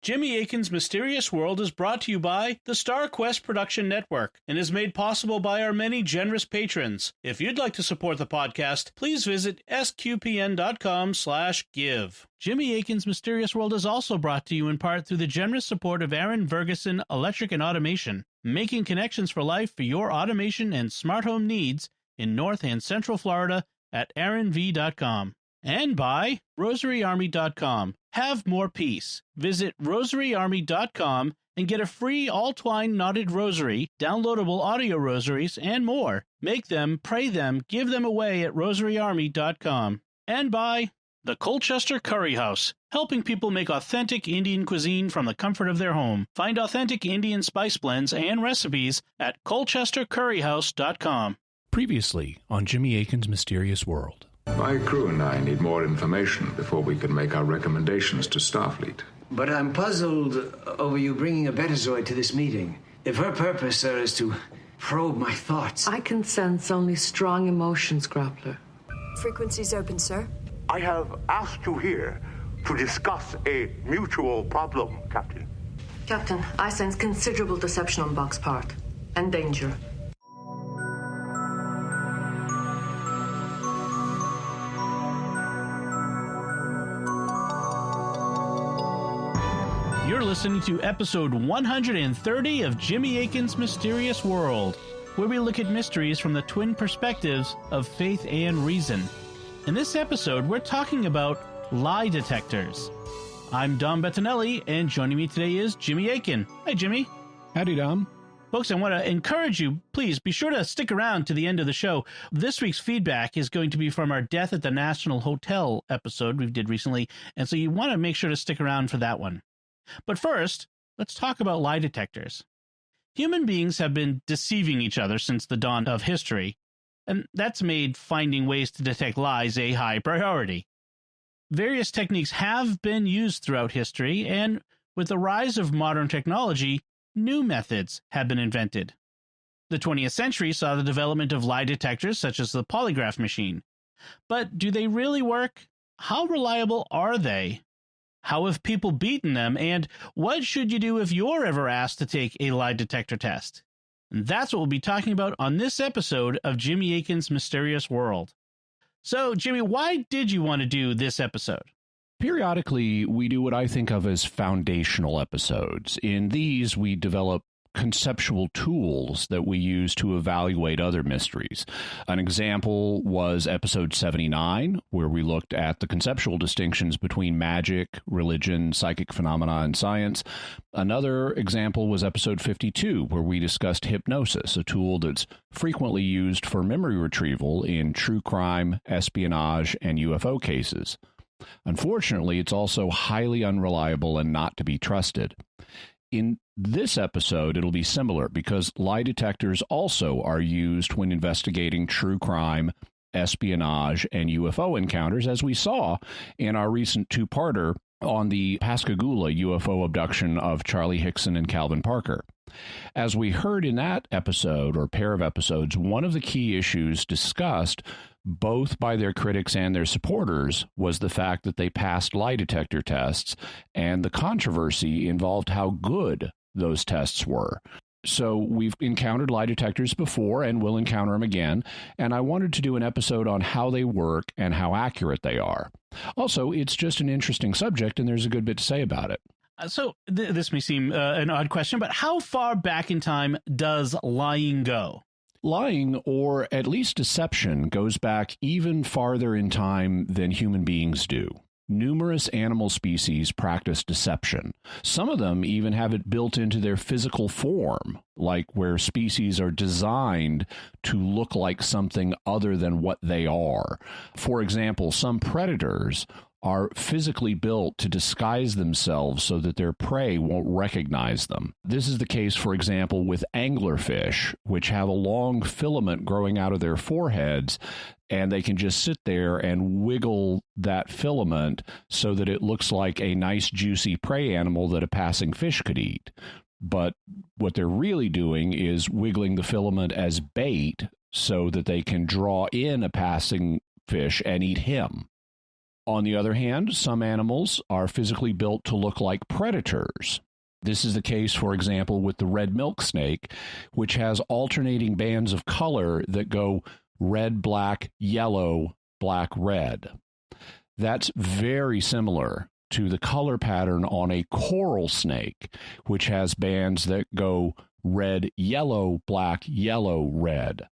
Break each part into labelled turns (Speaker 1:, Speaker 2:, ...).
Speaker 1: Jimmy Akin's Mysterious World is brought to you by the Star Quest Production Network and is made possible by our many generous patrons. If you'd like to support the podcast, please visit sqpn.com/give. Jimmy Akin's Mysterious World is also brought to you in part through the generous support of Aaron Vergeson Electric and Automation, making connections for life for your automation and smart home needs in North and Central Florida at aaronv.com. And by rosaryarmy.com. Have more peace. Visit rosaryarmy.com and get a free all-twine knotted rosary, downloadable audio rosaries, and more. Make them, pray them, give them away at rosaryarmy.com. And by the Colchester Curry House, helping people make authentic Indian cuisine from the comfort of their home. Find authentic Indian spice blends and recipes at colchestercurryhouse.com.
Speaker 2: Previously on Jimmy Akin's Mysterious World.
Speaker 3: My crew and I need more information before we can make our recommendations to Starfleet.
Speaker 4: But I'm puzzled over you bringing a Betazoid to this meeting. If her purpose, sir, is to probe my thoughts...
Speaker 5: I can sense only strong emotions, Grappler.
Speaker 6: Frequency's open, sir.
Speaker 7: I have asked you here to discuss a mutual problem, Captain.
Speaker 5: Captain, I sense considerable deception on Bach's part. And danger.
Speaker 1: You're listening to episode 130 of Jimmy Akin's Mysterious World, where we look at mysteries from the twin perspectives of faith and reason. In this episode, we're talking about lie detectors. I'm Dom Bettinelli, and joining me today is Jimmy Akin. Hi, Jimmy.
Speaker 2: Howdy, Dom.
Speaker 1: Folks, I want to encourage you, please be sure to stick around to the end of the show. This week's feedback is going to be from our Death at the National Hotel episode we did recently, and so you want to make sure to stick around for that one. But first, let's talk about lie detectors. Human beings have been deceiving each other since the dawn of history, and that's made finding ways to detect lies a high priority. Various techniques have been used throughout history, and with the rise of modern technology, new methods have been invented. The 20th century saw the development of lie detectors such as the Polygraph machine. But do they really work? How reliable are they? How have people beaten them, and what should you do if you're ever asked to take a lie detector test? And that's what we'll be talking about on this episode of Jimmy Akin's Mysterious World. So, Jimmy, why did you want to do this episode?
Speaker 2: Periodically, we do what I think of as foundational episodes. In these, we develop conceptual tools that we use to evaluate other mysteries. An example was episode 79, where we looked at the conceptual distinctions between magic, religion, psychic phenomena, and science. Another example was episode 52, where we discussed hypnosis, a tool that's frequently used for memory retrieval in true crime, espionage, and UFO cases. Unfortunately, it's also highly unreliable and not to be trusted. In this episode, it'll be similar because lie detectors also are used when investigating true crime, espionage, and UFO encounters, as we saw in our recent two-parter on the Pascagoula UFO abduction of Charlie Hickson and Calvin Parker. As we heard in that episode, or pair of episodes, one of the key issues discussed both by their critics and their supporters was the fact that they passed lie detector tests, and the controversy involved how good those tests were. So we've encountered lie detectors before and we'll encounter them again, and I wanted to do an episode on how they work and how accurate they are. Also, it's just an interesting subject, and there's a good bit to say about it.
Speaker 1: So this may seem an odd question, but how far back in time does lying go?
Speaker 2: Lying, or at least deception, goes back even farther in time than human beings do. Numerous animal species practice deception. Some of them even have it built into their physical form, like where species are designed to look like something other than what they are. For example, some predators are physically built to disguise themselves so that their prey won't recognize them. This is the case, for example, with anglerfish, which have a long filament growing out of their foreheads, and they can just sit there and wiggle that filament so that it looks like a nice, juicy prey animal that a passing fish could eat. But what they're really doing is wiggling the filament as bait so that they can draw in a passing fish and eat him. On the other hand, some animals are physically built to look like predators. This is the case, for example, with the red milk snake, which has alternating bands of color that go red, black, yellow, black, red. That's very similar to the color pattern on a coral snake, which has bands that go red, yellow, black, yellow, red.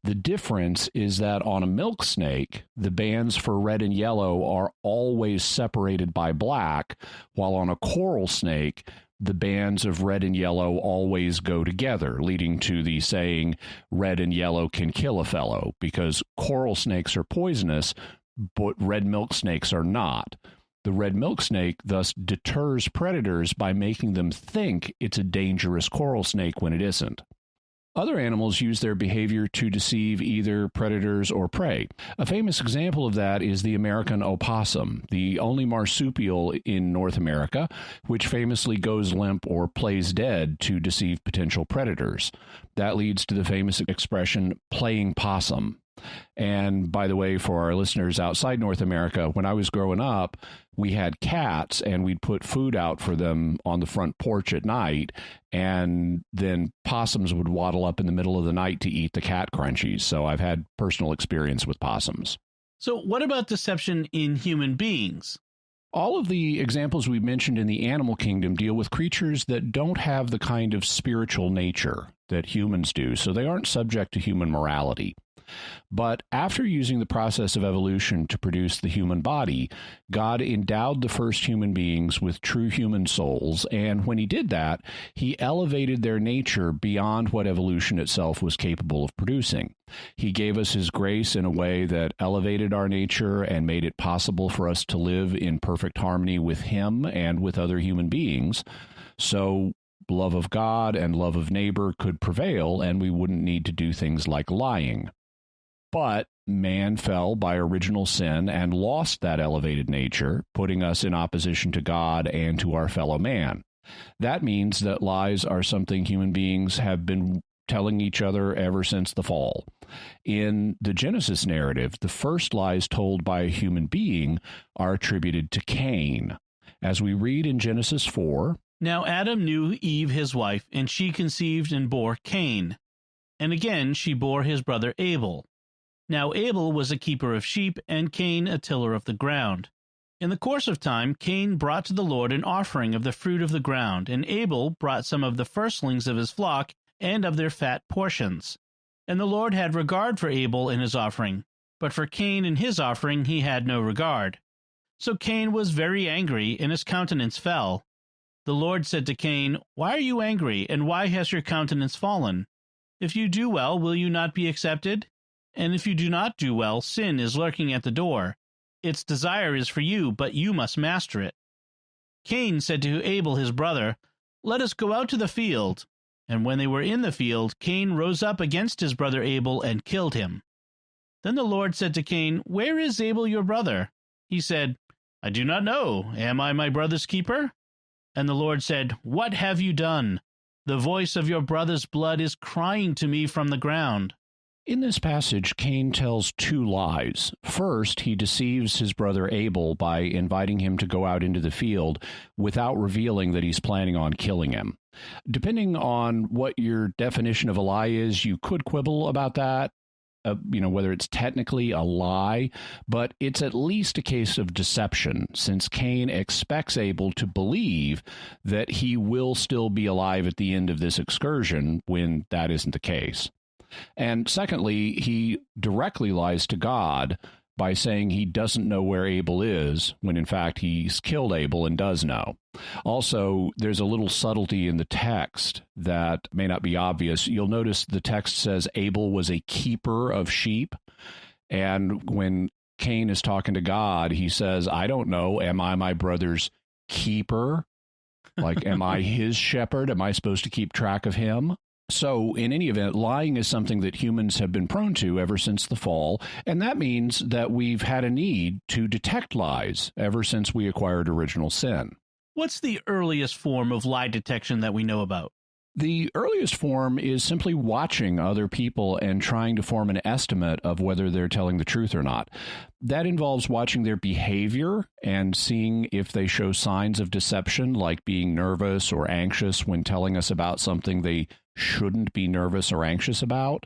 Speaker 2: The difference is that on a milk snake, the bands for red and yellow are always separated by black, while on a coral snake, the bands of red and yellow always go together, leading to the saying, red and yellow can kill a fellow, because coral snakes are poisonous, but red milk snakes are not. The red milk snake thus deters predators by making them think it's a dangerous coral snake when it isn't. Other animals use their behavior to deceive either predators or prey. A famous example of that is the American opossum, the only marsupial in North America, which famously goes limp or plays dead to deceive potential predators. That leads to the famous expression, playing possum. And by the way, for our listeners outside North America, when I was growing up, we had cats and we'd put food out for them on the front porch at night. And then possums would waddle up in the middle of the night to eat the cat crunchies. So I've had personal experience with possums.
Speaker 1: So what about deception in human beings?
Speaker 2: All of the examples we mentioned in the animal kingdom deal with creatures that don't have the kind of spiritual nature that humans do, so they aren't subject to human morality. But after using the process of evolution to produce the human body, God endowed the first human beings with true human souls, and when he did that, he elevated their nature beyond what evolution itself was capable of producing. He gave us his grace in a way that elevated our nature and made it possible for us to live in perfect harmony with him and with other human beings. So love of God and love of neighbor could prevail, and we wouldn't need to do things like lying. But man fell by original sin and lost that elevated nature, putting us in opposition to God and to our fellow man. That means that lies are something human beings have been telling each other ever since the fall. In the Genesis narrative, the first lies told by a human being are attributed to Cain. As we read in Genesis 4,
Speaker 1: Now Adam knew Eve his wife, and she conceived and bore Cain. And again she bore his brother Abel. Now Abel was a keeper of sheep, and Cain a tiller of the ground. In the course of time, Cain brought to the Lord an offering of the fruit of the ground, and Abel brought some of the firstlings of his flock and of their fat portions. And the Lord had regard for Abel and his offering, but for Cain and his offering he had no regard. So Cain was very angry, and his countenance fell. The Lord said to Cain, Why are you angry, and why has your countenance fallen? If you do well, will you not be accepted? And if you do not do well, sin is lurking at the door. Its desire is for you, but you must master it. Cain said to Abel his brother, Let us go out to the field. And when they were in the field, Cain rose up against his brother Abel and killed him. Then the Lord said to Cain, Where is Abel your brother? He said, I do not know. Am I my brother's keeper? And the Lord said, What have you done? The voice of your brother's blood is crying to me from the ground.
Speaker 2: in this passage, Cain tells two lies. First, he deceives his brother Abel by inviting him to go out into the field without revealing that he's planning on killing him. Depending on what your definition of a lie is, you could quibble about that, whether it's technically a lie, but it's at least a case of deception, since Cain expects Abel to believe that he will still be alive at the end of this excursion when that isn't the case. And secondly, he directly lies to God by saying he doesn't know where Abel is, when in fact he's killed Abel and does know. Also, there's a little subtlety in the text that may not be obvious. You'll notice the text says Abel was a keeper of sheep, and when Cain is talking to God, he says, I don't know, am I my brother's keeper? Like, am I his shepherd? Am I supposed to keep track of him? So, in any event, lying is something that humans have been prone to ever since the fall, and that means that we've had a need to detect lies ever since we acquired original sin.
Speaker 1: What's the earliest form of lie detection that we know about?
Speaker 2: The earliest form is simply watching other people and trying to form an estimate of whether they're telling the truth or not. That involves watching their behavior and seeing if they show signs of deception, like being nervous or anxious when telling us about something they shouldn't be nervous or anxious about.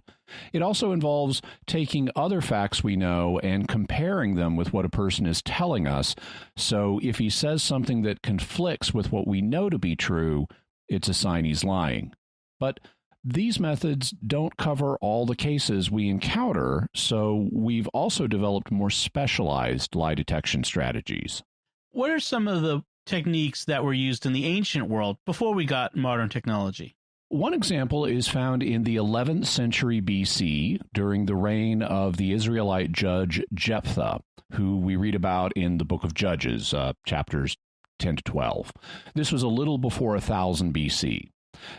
Speaker 2: It also involves taking other facts we know and comparing them with what a person is telling us. So if he says something that conflicts with what we know to be true, it's a sign he's lying. But these methods don't cover all the cases we encounter, so we've also developed more specialized lie detection strategies.
Speaker 1: What are some of the techniques that were used in the ancient world before we got modern technology?
Speaker 2: One example is found in the 11th century BC during the reign of the Israelite judge Jephthah, who we read about in the book of Judges, chapters 10 to 12. This was a little before 1000 BC.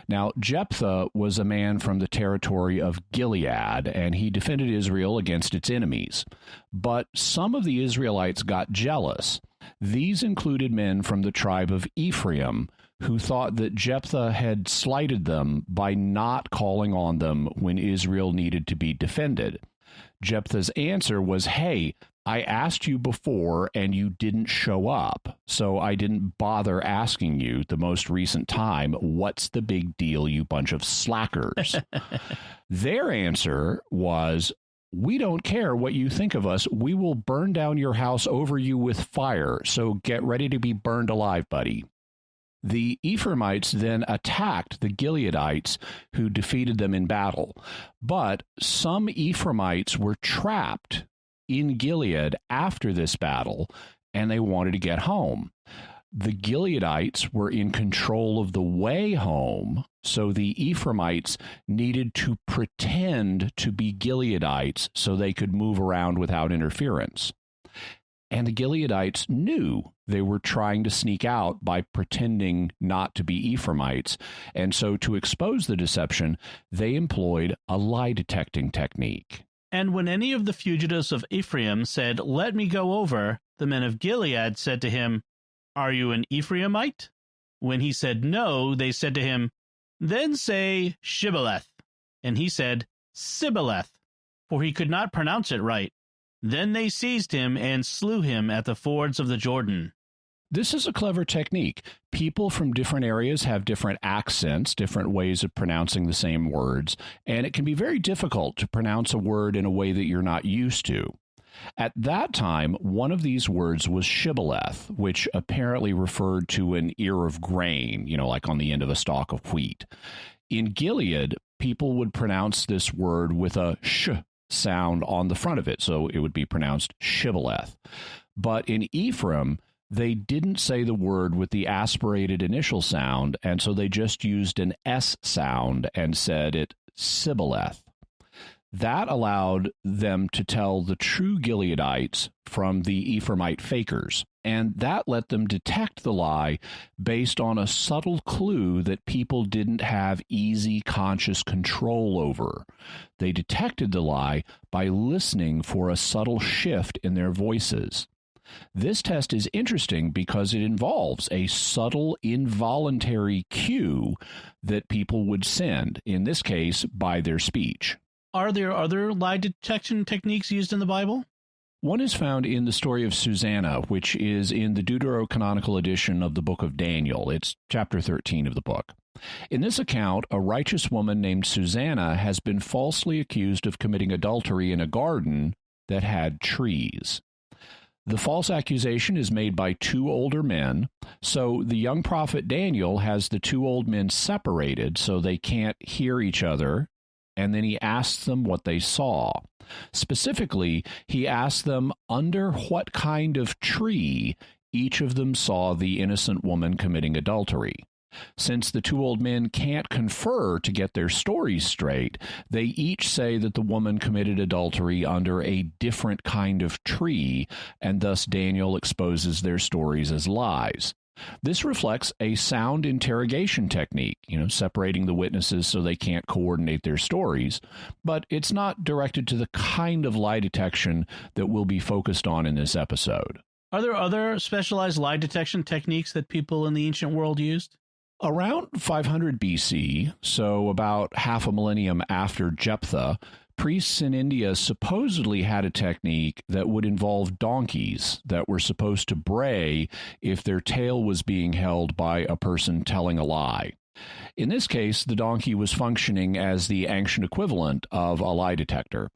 Speaker 2: Now, Jephthah was a man from the territory of Gilead, and he defended Israel against its enemies. But some of the Israelites got jealous. These included men from the tribe of Ephraim, who thought that Jephthah had slighted them by not calling on them when Israel needed to be defended. Jephthah's answer was, "Hey, I asked you before and you didn't show up, so I didn't bother asking you the most recent time. What's the big deal, you bunch of slackers?" Their answer was, "We don't care what you think of us. We will burn down your house over you with fire, so get ready to be burned alive, buddy." The Ephraimites then attacked the Gileadites, who defeated them in battle. But some Ephraimites were trapped in Gilead after this battle, and they wanted to get home. The Gileadites were in control of the way home, so the Ephraimites needed to pretend to be Gileadites so they could move around without interference. And the Gileadites knew they were trying to sneak out by pretending not to be Ephraimites, and so to expose the deception, they employed a lie detecting technique.
Speaker 1: And when any of the fugitives of Ephraim said, "Let me go over," the men of Gilead said to him, "Are you an Ephraimite?" When he said no, they said to him, "Then say Shibboleth." And he said, "Sibboleth," for he could not pronounce it right. Then they seized him and slew him at the fords of the Jordan.
Speaker 2: This is a clever technique. People from different areas have different accents, different ways of pronouncing the same words, and it can be very difficult to pronounce a word in a way that you're not used to. At that time, one of these words was shibboleth, which apparently referred to an ear of grain, like on the end of a stalk of wheat. In Gilead, people would pronounce this word with a sh sound on the front of it, so it would be pronounced shibboleth. But in Ephraim, they didn't say the word with the aspirated initial sound, and so they just used an S sound and said it sibboleth. That allowed them to tell the true Gileadites from the Ephraimite fakers, and that let them detect the lie based on a subtle clue that people didn't have easy conscious control over. They detected the lie by listening for a subtle shift in their voices. This test is interesting because it involves a subtle, involuntary cue that people would send, in this case, by their speech.
Speaker 1: Are there other lie detection techniques used in the Bible?
Speaker 2: One is found in the story of Susanna, which is in the Deuterocanonical edition of the book of Daniel. It's chapter 13 of the book. In this account, a righteous woman named Susanna has been falsely accused of committing adultery in a garden that had trees. The false accusation is made by two older men, so the young prophet Daniel has the two old men separated so they can't hear each other, and then he asks them what they saw. Specifically, he asked them under what kind of tree each of them saw the innocent woman committing adultery. Since the two old men can't confer to get their stories straight, they each say that the woman committed adultery under a different kind of tree, and thus Daniel exposes their stories as lies. This reflects a sound interrogation technique, separating the witnesses so they can't coordinate their stories, but it's not directed to the kind of lie detection that we'll be focused on in this episode.
Speaker 1: Are there other specialized lie detection techniques that people in the ancient world used?
Speaker 2: Around 500 BC, so about half a millennium after Jephthah, priests in India supposedly had a technique that would involve donkeys that were supposed to bray if their tail was being held by a person telling a lie. In this case, the donkey was functioning as the ancient equivalent of a lie detector.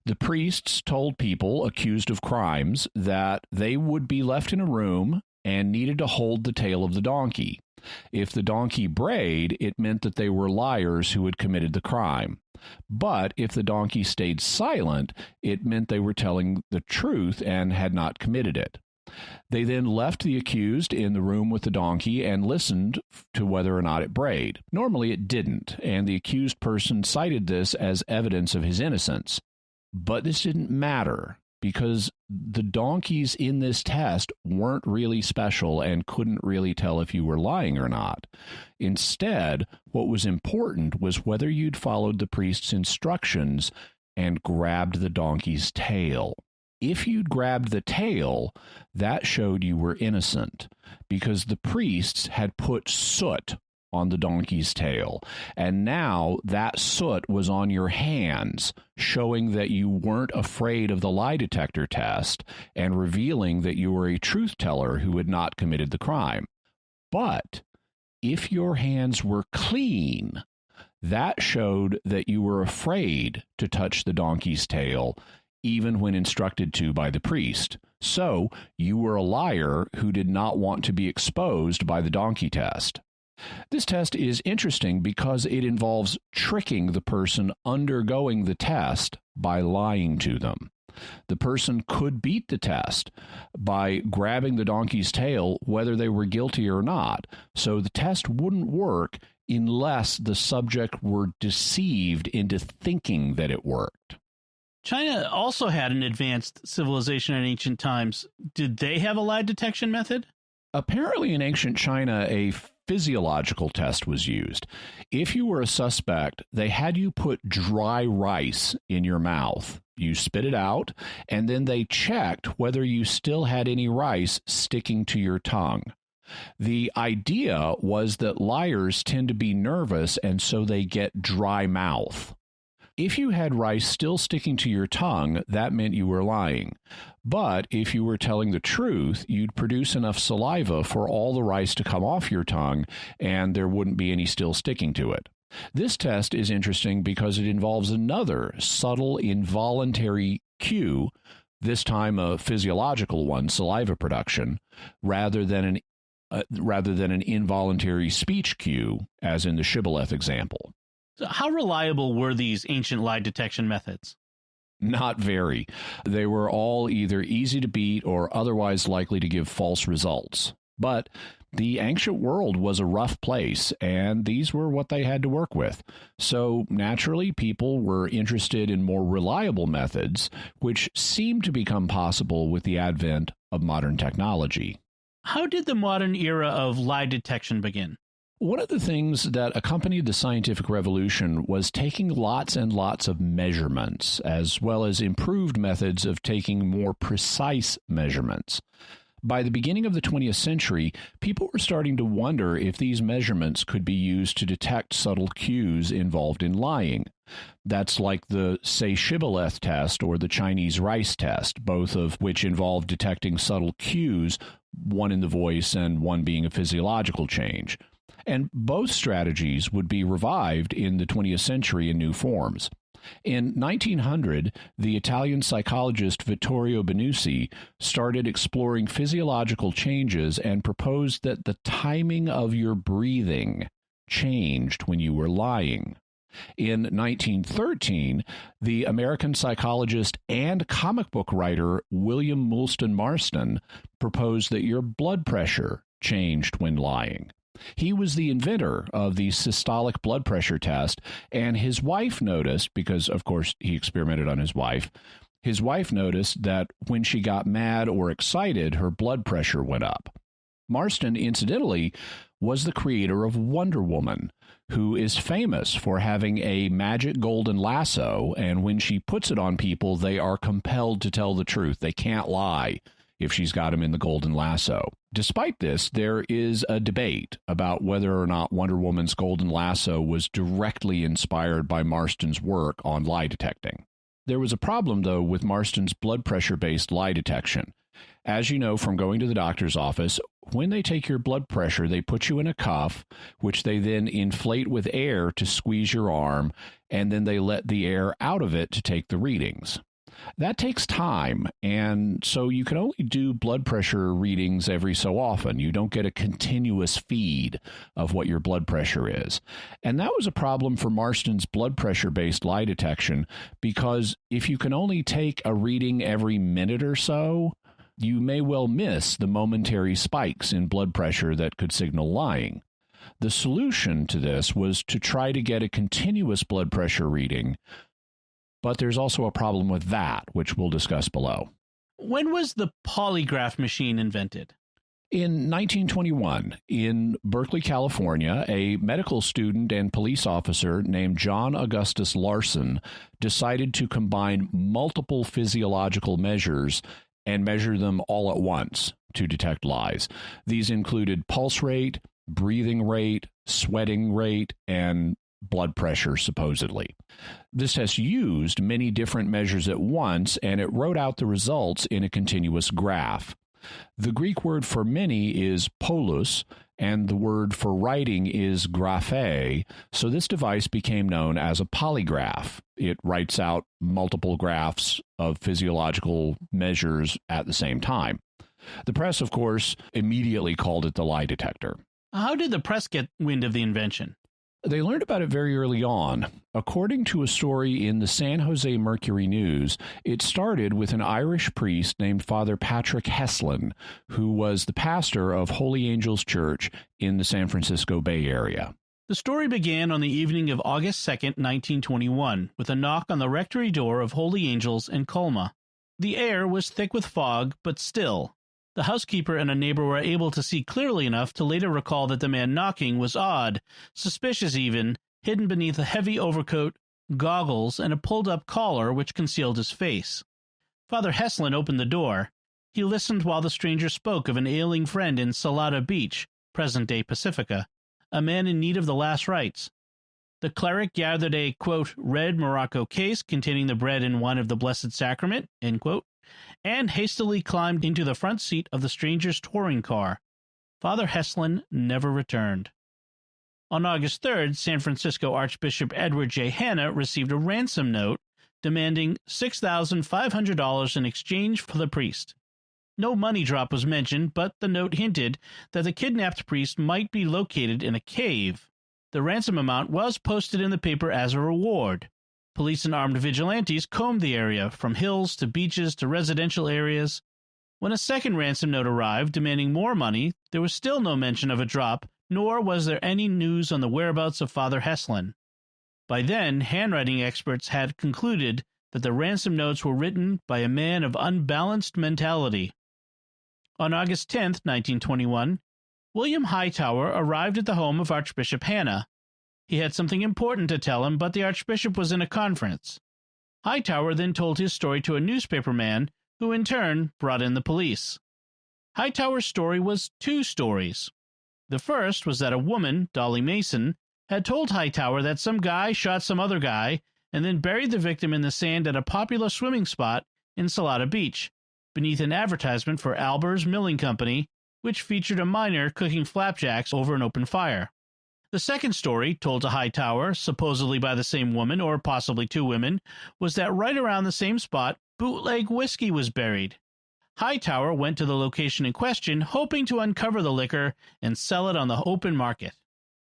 Speaker 2: The priests told people accused of crimes that they would be left in a room and needed to hold the tail of the donkey. If the donkey brayed, it meant that they were liars who had committed the crime. But if the donkey stayed silent, it meant they were telling the truth and had not committed it. They then left the accused in the room with the donkey and listened to whether or not it brayed. Normally it didn't, and the accused person cited this as evidence of his innocence. But this didn't matter, because the donkeys in this test weren't really special and couldn't really tell if you were lying or not. Instead, what was important was whether you'd followed the priest's instructions and grabbed the donkey's tail. If you'd grabbed the tail, that showed you were innocent, because the priests had put soot on the donkey's tail, and now that soot was on your hands, showing that you weren't afraid of the lie detector test and revealing that you were a truth teller who had not committed the crime. But if your hands were clean, that showed that you were afraid to touch the donkey's tail, even when instructed to by the priest. So you were a liar who did not want to be exposed by the donkey test. This test is interesting because it involves tricking the person undergoing the test by lying to them. The person could beat the test by grabbing the donkey's tail, whether they were guilty or not. So the test wouldn't work unless the subject were deceived into thinking that it worked.
Speaker 1: China also had an advanced civilization in ancient times. Did they have a lie detection method?
Speaker 2: Apparently in ancient China, a physiological test was used. If you were a suspect, they had you put dry rice in your mouth. You spit it out, and then they checked whether you still had any rice sticking to your tongue. The idea was that liars tend to be nervous, and so they get dry mouth. If you had rice still sticking to your tongue, that meant you were lying. But if you were telling the truth, you'd produce enough saliva for all the rice to come off your tongue, and there wouldn't be any still sticking to it. This test is interesting because it involves another subtle involuntary cue, this time a physiological one, saliva production, rather than an involuntary speech cue, as in the shibboleth example.
Speaker 1: So how reliable were these ancient lie detection methods?
Speaker 2: Not very. They were all either easy to beat or otherwise likely to give false results. But the ancient world was a rough place, and these were what they had to work with. So naturally, people were interested in more reliable methods, which seemed to become possible with the advent of modern technology.
Speaker 1: How did the modern era of lie detection begin?
Speaker 2: One of the things that accompanied the scientific revolution was taking lots and lots of measurements, as well as improved methods of taking more precise measurements. By the beginning of the 20th century, people were starting to wonder if these measurements could be used to detect subtle cues involved in lying. That's like the, say, shibboleth test or the Chinese rice test, both of which involve detecting subtle cues, one in the voice and one being a physiological change. And both strategies would be revived in the 20th century in new forms. In 1900, the Italian psychologist Vittorio Benussi started exploring physiological changes and proposed that the timing of your breathing changed when you were lying. In 1913, the American psychologist and comic book writer William Moulton Marston proposed that your blood pressure changed when lying. He was the inventor of the systolic blood pressure test, and his wife noticed, because, of course, he experimented on his wife noticed that when she got mad or excited, her blood pressure went up. Marston, incidentally, was the creator of Wonder Woman, who is famous for having a magic golden lasso, and when she puts it on people, they are compelled to tell the truth. They can't lie. if she's got him in the golden lasso. Despite this, there is a debate about whether or not Wonder Woman's golden lasso was directly inspired by Marston's work on lie detecting. There was a problem, though, with Marston's blood pressure-based lie detection. As you know from going to the doctor's office, when they take your blood pressure, they put you in a cuff, which they then inflate with air to squeeze your arm, and then they let the air out of it to take the readings. That takes time, and so you can only do blood pressure readings every so often. You don't get a continuous feed of what your blood pressure is. And that was a problem for Marston's blood pressure-based lie detection, because if you can only take a reading every minute or so, you may well miss the momentary spikes in blood pressure that could signal lying. The solution to this was to try to get a continuous blood pressure reading, but there's also a problem with that, which we'll discuss below.
Speaker 1: When was the polygraph machine invented?
Speaker 2: In 1921, in Berkeley, California, a medical student and police officer named John Augustus Larson decided to combine multiple physiological measures and measure them all at once to detect lies. These included pulse rate, breathing rate, sweating rate, and blood pressure, supposedly. This test used many different measures at once, and it wrote out the results in a continuous graph. The Greek word for many is polus, and the word for writing is graphe, so this device became known as a polygraph. It writes out multiple graphs of physiological measures at the same time. The press, of course, immediately called it the lie detector.
Speaker 1: How did the press get wind of the invention?
Speaker 2: They learned about it very early on. According to a story in the San Jose Mercury News, it started with an Irish priest named Father Patrick Heslin, who was the pastor of Holy Angels Church in the San Francisco Bay Area.
Speaker 1: The story began on the evening of August 2nd, 1921, with a knock on the rectory door of Holy Angels in Colma. The air was thick with fog, but still. The housekeeper and a neighbor were able to see clearly enough to later recall that the man knocking was odd, suspicious even, hidden beneath a heavy overcoat, goggles, and a pulled-up collar which concealed his face. Father Heslin opened the door. He listened while the stranger spoke of an ailing friend in Salada Beach, present-day Pacifica, a man in need of the last rites. The cleric gathered a, quote, red morocco case containing the bread and wine of the Blessed Sacrament, end quote, and hastily climbed into the front seat of the stranger's touring car. Father Heslin never returned. On August 3rd, San Francisco Archbishop Edward J. Hanna received a ransom note demanding $6,500 in exchange for the priest. No money drop was mentioned, but the note hinted that the kidnapped priest might be located in a cave. The ransom amount was posted in the paper as a reward. Police and armed vigilantes combed the area, from hills to beaches to residential areas. When a second ransom note arrived demanding more money, there was still no mention of a drop, nor was there any news on the whereabouts of Father Heslin. By then, handwriting experts had concluded that the ransom notes were written by a man of unbalanced mentality. On August 10th, 1921, William Hightower arrived at the home of Archbishop Hanna. He had something important to tell him, but the Archbishop was in a conference. Hightower then told his story to a newspaperman, who in turn brought in the police. Hightower's story was two stories. The first was that a woman, Dolly Mason, had told Hightower that some guy shot some other guy and then buried the victim in the sand at a popular swimming spot in Salada Beach, beneath an advertisement for Alber's Milling Company, which featured a miner cooking flapjacks over an open fire. The second story, told to Hightower, supposedly by the same woman, or possibly two women, was that right around the same spot, bootleg whiskey was buried. Hightower went to the location in question, hoping to uncover the liquor and sell it on the open market.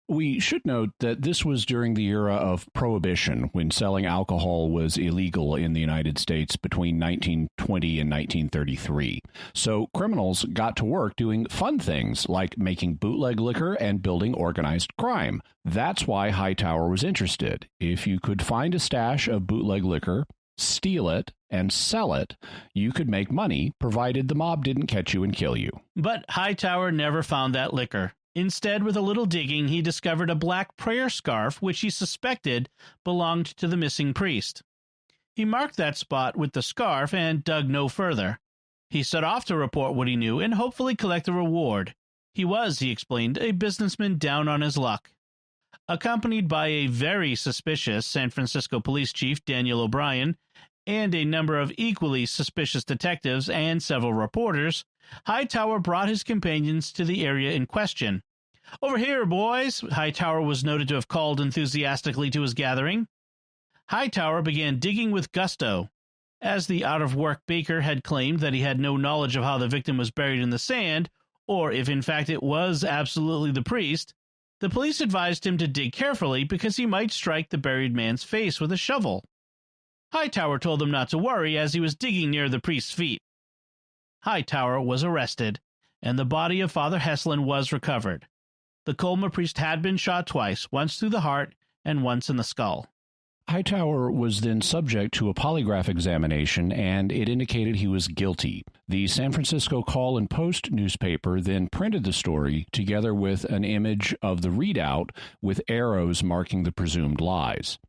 Speaker 2: We should note that this was during the era of Prohibition, when selling alcohol was illegal in the United States between 1920 and 1933. So criminals got to work doing fun things like making bootleg liquor and building organized crime. That's why Hightower was interested. If you could find a stash of bootleg liquor, steal it, and sell it, you could make money, provided the mob didn't catch you and kill you.
Speaker 1: But Hightower never found that liquor. Instead, with a little digging, he discovered a black prayer scarf which he suspected belonged to the missing priest. He marked that spot with the scarf and dug no further. He set off to report what he knew and hopefully collect a reward. He was, he explained, a businessman down on his luck. Accompanied by a very suspicious San Francisco police chief, Daniel O'Brien, and a number of equally suspicious detectives and several reporters, Hightower brought his companions to the area in question. "Over here, boys," Hightower was noted to have called enthusiastically to his gathering. Hightower began digging with gusto. As the out-of-work baker had claimed that he had no knowledge of how the victim was buried in the sand, or if in fact it was absolutely the priest, the police advised him to dig carefully because he might strike the buried man's face with a shovel. Hightower told them not to worry as he was digging near the priest's feet. Hightower was arrested, and the body of Father Heslin was recovered. The Colma priest had been shot twice, once through the heart and once in the skull.
Speaker 2: Hightower was then subject to a polygraph examination, and it indicated he was guilty. The San Francisco Call and Post newspaper then printed the story together with an image of the readout with arrows marking the presumed lies.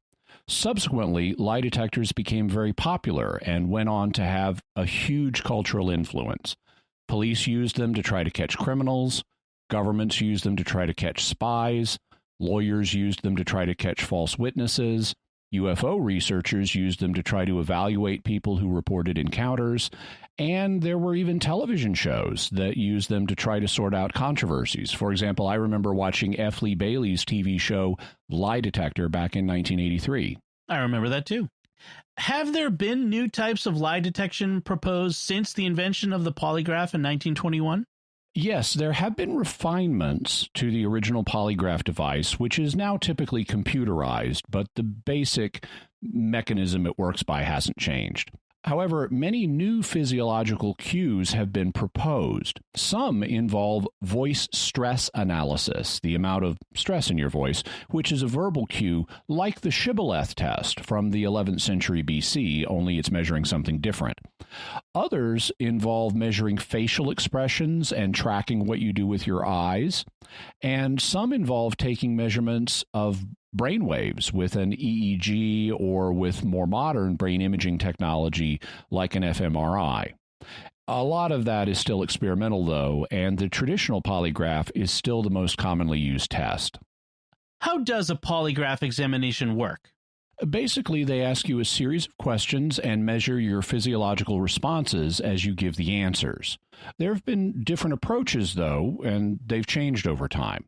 Speaker 2: Subsequently, lie detectors became very popular and went on to have a huge cultural influence. Police used them to try to catch criminals. Governments used them to try to catch spies. Lawyers used them to try to catch false witnesses. UFO researchers used them to try to evaluate people who reported encounters. And there were even television shows that used them to try to sort out controversies. For example, I remember watching F. Lee Bailey's TV show Lie Detector back in 1983.
Speaker 1: I remember that too. Have there been new types of lie detection proposed since the invention of the polygraph in 1921?
Speaker 2: Yes, there have been refinements to the original polygraph device, which is now typically computerized, but the basic mechanism it works by hasn't changed. However, many new physiological cues have been proposed. Some involve voice stress analysis, the amount of stress in your voice, which is a verbal cue like the shibboleth test from the 11th century BC, only it's measuring something different. Others involve measuring facial expressions and tracking what you do with your eyes. And some involve taking measurements of brain waves with an EEG or with more modern brain imaging technology like an fMRI. A lot of that is still experimental, though, and the traditional polygraph is still the most commonly used test.
Speaker 1: How does a polygraph examination work?
Speaker 2: Basically, they ask you a series of questions and measure your physiological responses as you give the answers. There have been different approaches, though, and they've changed over time.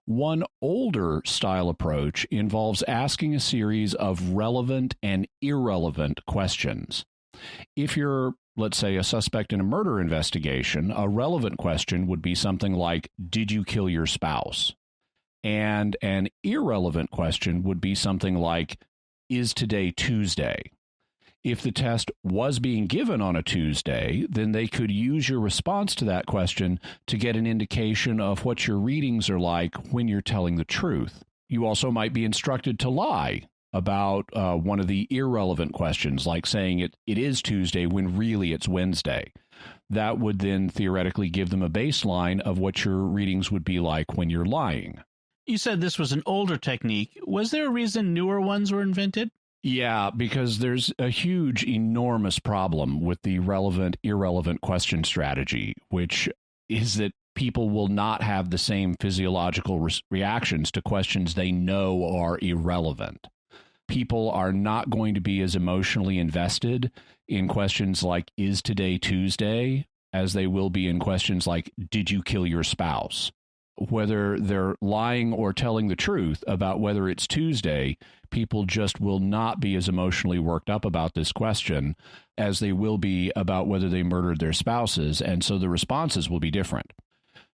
Speaker 2: One older style approach involves asking a series of relevant and irrelevant questions. If you're, let's say, a suspect in a murder investigation, a relevant question would be something like, "Did you kill your spouse?" And an irrelevant question would be something like, "Is today Tuesday?" If the test was being given on a Tuesday, then they could use your response to that question to get an indication of what your readings are like when you're telling the truth. You also might be instructed to lie about one of the irrelevant questions, like saying it is Tuesday when really it's Wednesday. That would then theoretically give them a baseline of what your readings would be like when you're lying.
Speaker 1: You said this was an older technique. Was there a reason newer ones were invented?
Speaker 2: Yeah, because there's a huge, enormous problem with the relevant, irrelevant question strategy, which is that people will not have the same physiological reactions to questions they know are irrelevant. People are not going to be as emotionally invested in questions like, "Is today Tuesday?" as they will be in questions like, "Did you kill your spouse?" Whether they're lying or telling the truth about whether it's Tuesday, people just will not be as emotionally worked up about this question as they will be about whether they murdered their spouses, and so the responses will be different.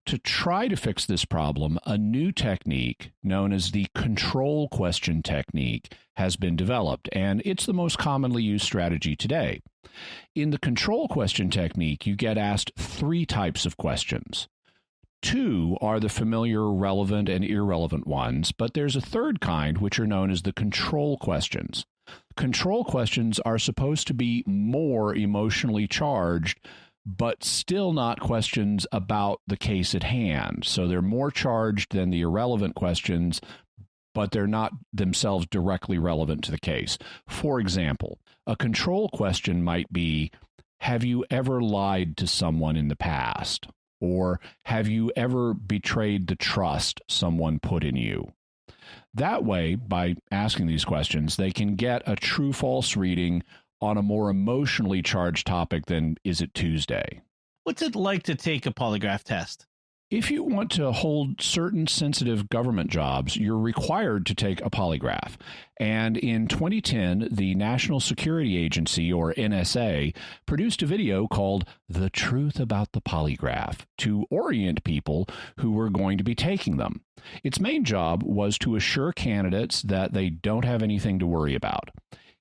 Speaker 2: To try to fix this problem, a new technique known as the control question technique has been developed, and it's the most commonly used strategy today. In the control question technique, you get asked 3 types of questions. 2 are the familiar relevant and irrelevant ones, but there's a third kind, which are known as the control questions. Control questions are supposed to be more emotionally charged, but still not questions about the case at hand. So they're more charged than the irrelevant questions, but they're not themselves directly relevant to the case. For example, a control question might be, have you ever lied to someone in the past? Or have you ever betrayed the trust someone put in you? That way, by asking these questions, they can get a true-false reading on a more emotionally charged topic than Is It Tuesday?
Speaker 1: What's it like to take a polygraph test?
Speaker 2: If you want to hold certain sensitive government jobs, you're required to take a polygraph. And in 2010, the National Security Agency, or NSA, produced a video called The Truth About the Polygraph to orient people who were going to be taking them. Its main job was to assure candidates that they don't have anything to worry about.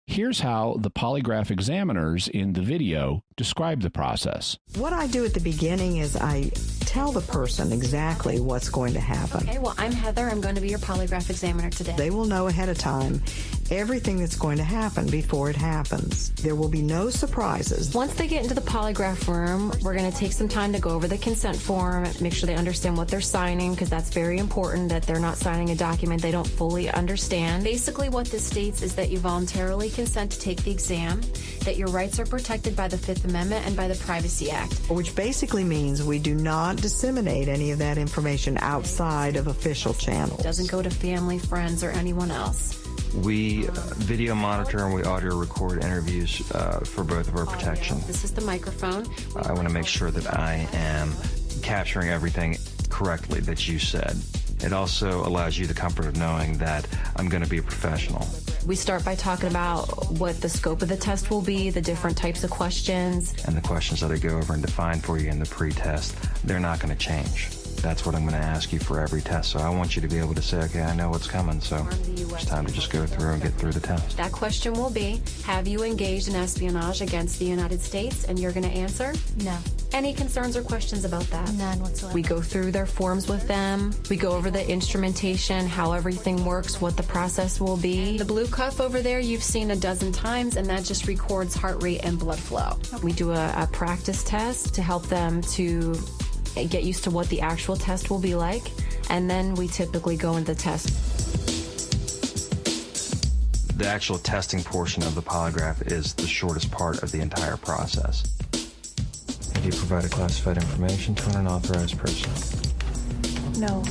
Speaker 2: Here's how the polygraph examiners in the video describe the process.
Speaker 8: What I do at the beginning is I tell the person exactly what's going to happen.
Speaker 9: Okay, well, I'm Heather. I'm going to be your polygraph examiner today.
Speaker 8: They will know ahead of time everything that's going to happen before it happens. There will be no surprises.
Speaker 9: Once they get into the polygraph room, we're going to take some time to go over the consent form, make sure they understand what they're signing, because that's very important, that they're not signing a document they don't fully understand. Basically, what this states is that you voluntarily consent to take the exam, that your rights are protected by the Fifth Amendment and by the Privacy Act.
Speaker 8: Which basically means we do not disseminate any of that information outside of official channels.
Speaker 9: It doesn't go to family, friends, or anyone else.
Speaker 10: We video monitor and we audio record interviews for both of our protection.
Speaker 9: This is the microphone.
Speaker 10: I want to make sure that I am capturing everything correctly that you said. It also allows you the comfort of knowing that I'm going to be a professional.
Speaker 9: We start by talking about what the scope of the test will be, the different types of questions.
Speaker 10: And the questions that I go over and define for you in the pre-test, they're not going to change. That's what I'm going to ask you for every test. So I want you to be able to say, okay, I know what's coming, so it's time to just go through and get through the test.
Speaker 9: That question will be, have you engaged in espionage against the United States? And you're going to answer?
Speaker 11: No.
Speaker 9: Any concerns or questions about that?
Speaker 11: None whatsoever.
Speaker 9: We go through their forms with them. We go over the instrumentation, how everything works, what the process will be. The blue cuff over there you've seen a dozen times, and that just records heart rate and blood flow. Okay. We do a practice test to help them to get used to what the actual test will be like, and then we typically go into the test.
Speaker 10: The actual testing portion of the polygraph is the shortest part of the entire process. Have you provided classified information to an unauthorized person?
Speaker 11: No.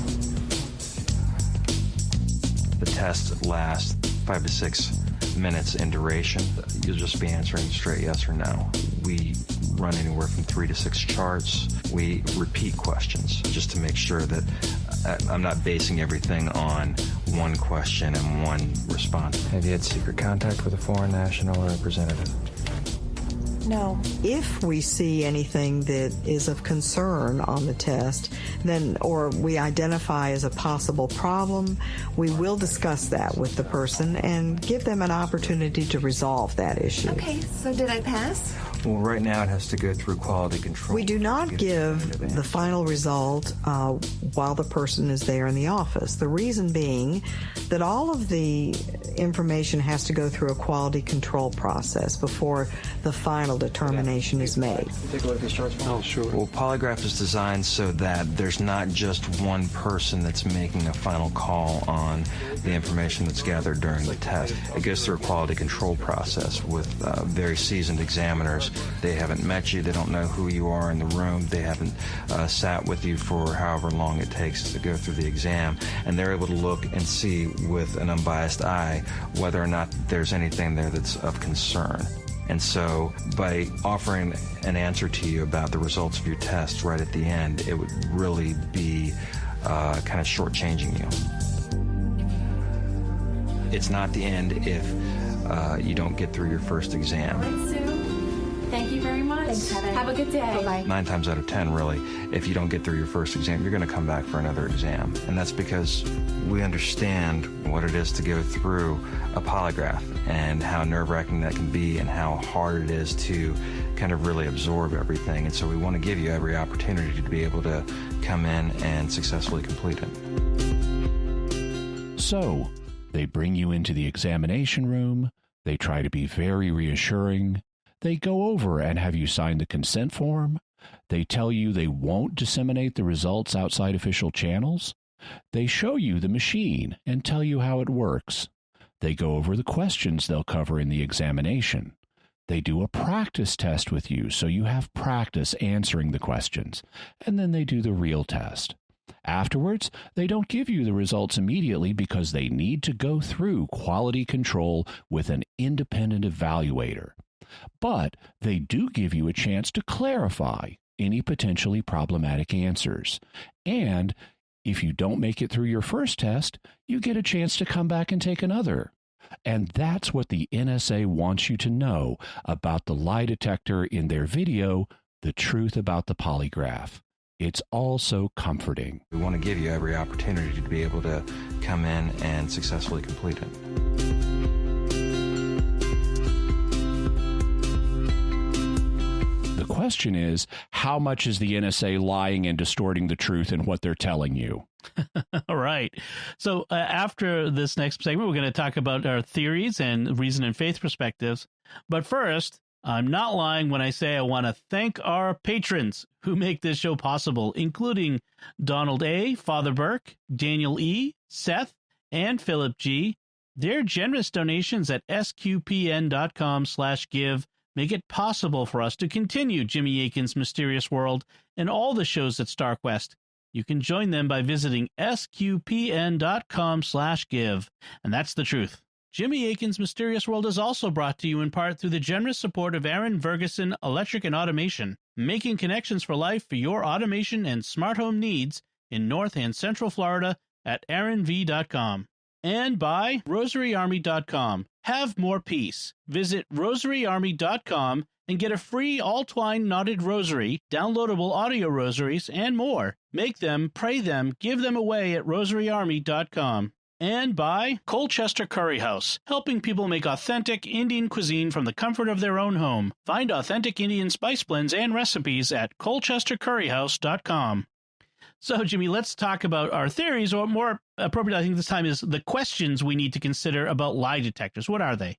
Speaker 10: The test lasts 5 to 6 minutes in duration. You'll just be answering straight yes or no. We run anywhere from 3 to 6 charts. We repeat questions just to make sure that I'm not basing everything on one question and one response. Have you had secret contact with a foreign national representative?
Speaker 11: No.
Speaker 8: If we see anything that is of concern on the test, then, or we identify as a possible problem, we will discuss that with the person and give them an opportunity to resolve that issue.
Speaker 11: Okay, so did I pass?
Speaker 10: Well, right now it has to go through quality control.
Speaker 8: We do not give the final result while the person is there in the office. The reason being that all of the information has to go through a quality control process before the final determination is made.
Speaker 10: Take a look at these charts. Oh, sure. Well, Polygraph is designed so that there's not just one person that's making a final call on the information that's gathered during the test. It goes through a quality control process with very seasoned examiners. They haven't met you. They don't know who you are in the room. They haven't sat with you for however long it takes to go through the exam. And they're able to look and see with an unbiased eye whether or not there's anything there that's of concern. And so by offering an answer to you about the results of your test right at the end, it would really be kind of shortchanging you. It's not the end if you don't get through your first exam.
Speaker 9: All right, Sue. Thank you very much.
Speaker 11: Thanks, Heather.
Speaker 9: Have a good day.
Speaker 11: Bye-bye.
Speaker 10: 9 times out of 10, really, if you don't get through your first exam, you're going to come back for another exam. And that's because we understand what it is to go through a polygraph and how nerve-wracking that can be and how hard it is to kind of really absorb everything. And so we want to give you every opportunity to be able to come in and successfully complete it.
Speaker 2: So, they bring you into the examination room. They try to be very reassuring. They go over and have you sign the consent form. They tell you they won't disseminate the results outside official channels. They show you the machine and tell you how it works. They go over the questions they'll cover in the examination. They do a practice test with you, so you have practice answering the questions, and then they do the real test. Afterwards, they don't give you the results immediately because they need to go through quality control with an independent evaluator. But they do give you a chance to clarify any potentially problematic answers. And if you don't make it through your first test, you get a chance to come back and take another. And that's what the NSA wants you to know about the lie detector in their video, The Truth About the Polygraph. It's all so comforting.
Speaker 10: We want to give you every opportunity to be able to come in and successfully complete it.
Speaker 2: The question is, how much is the NSA lying and distorting the truth in what they're telling you?
Speaker 1: All right. So after this next segment, we're going to talk about our theories and reason and faith perspectives. But first, I'm not lying when I say I want to thank our patrons who make this show possible, including Donald A., Father Burke, Daniel E., Seth, and Philip G. Their generous donations at sqpn.com/give make it possible for us to continue Jimmy Akin's Mysterious World and all the shows at StarQuest. You can join them by visiting sqpn.com/give. And that's the truth. Jimmy Akin's Mysterious World is also brought to you in part through the generous support of Aaron Ferguson Electric and Automation, making connections for life for your automation and smart home needs in North and Central Florida at aaronv.com. And by rosaryarmy.com. Have more peace. Visit rosaryarmy.com and get a free all-twine knotted rosary, downloadable audio rosaries, and more. Make them, pray them, give them away at rosaryarmy.com. And by Colchester Curry House, helping people make authentic Indian cuisine from the comfort of their own home. Find authentic Indian spice blends and recipes at colchestercurryhouse.com. So, Jimmy, let's talk about our theories, or more appropriate, I think this time, is the questions we need to consider about lie detectors. What are they?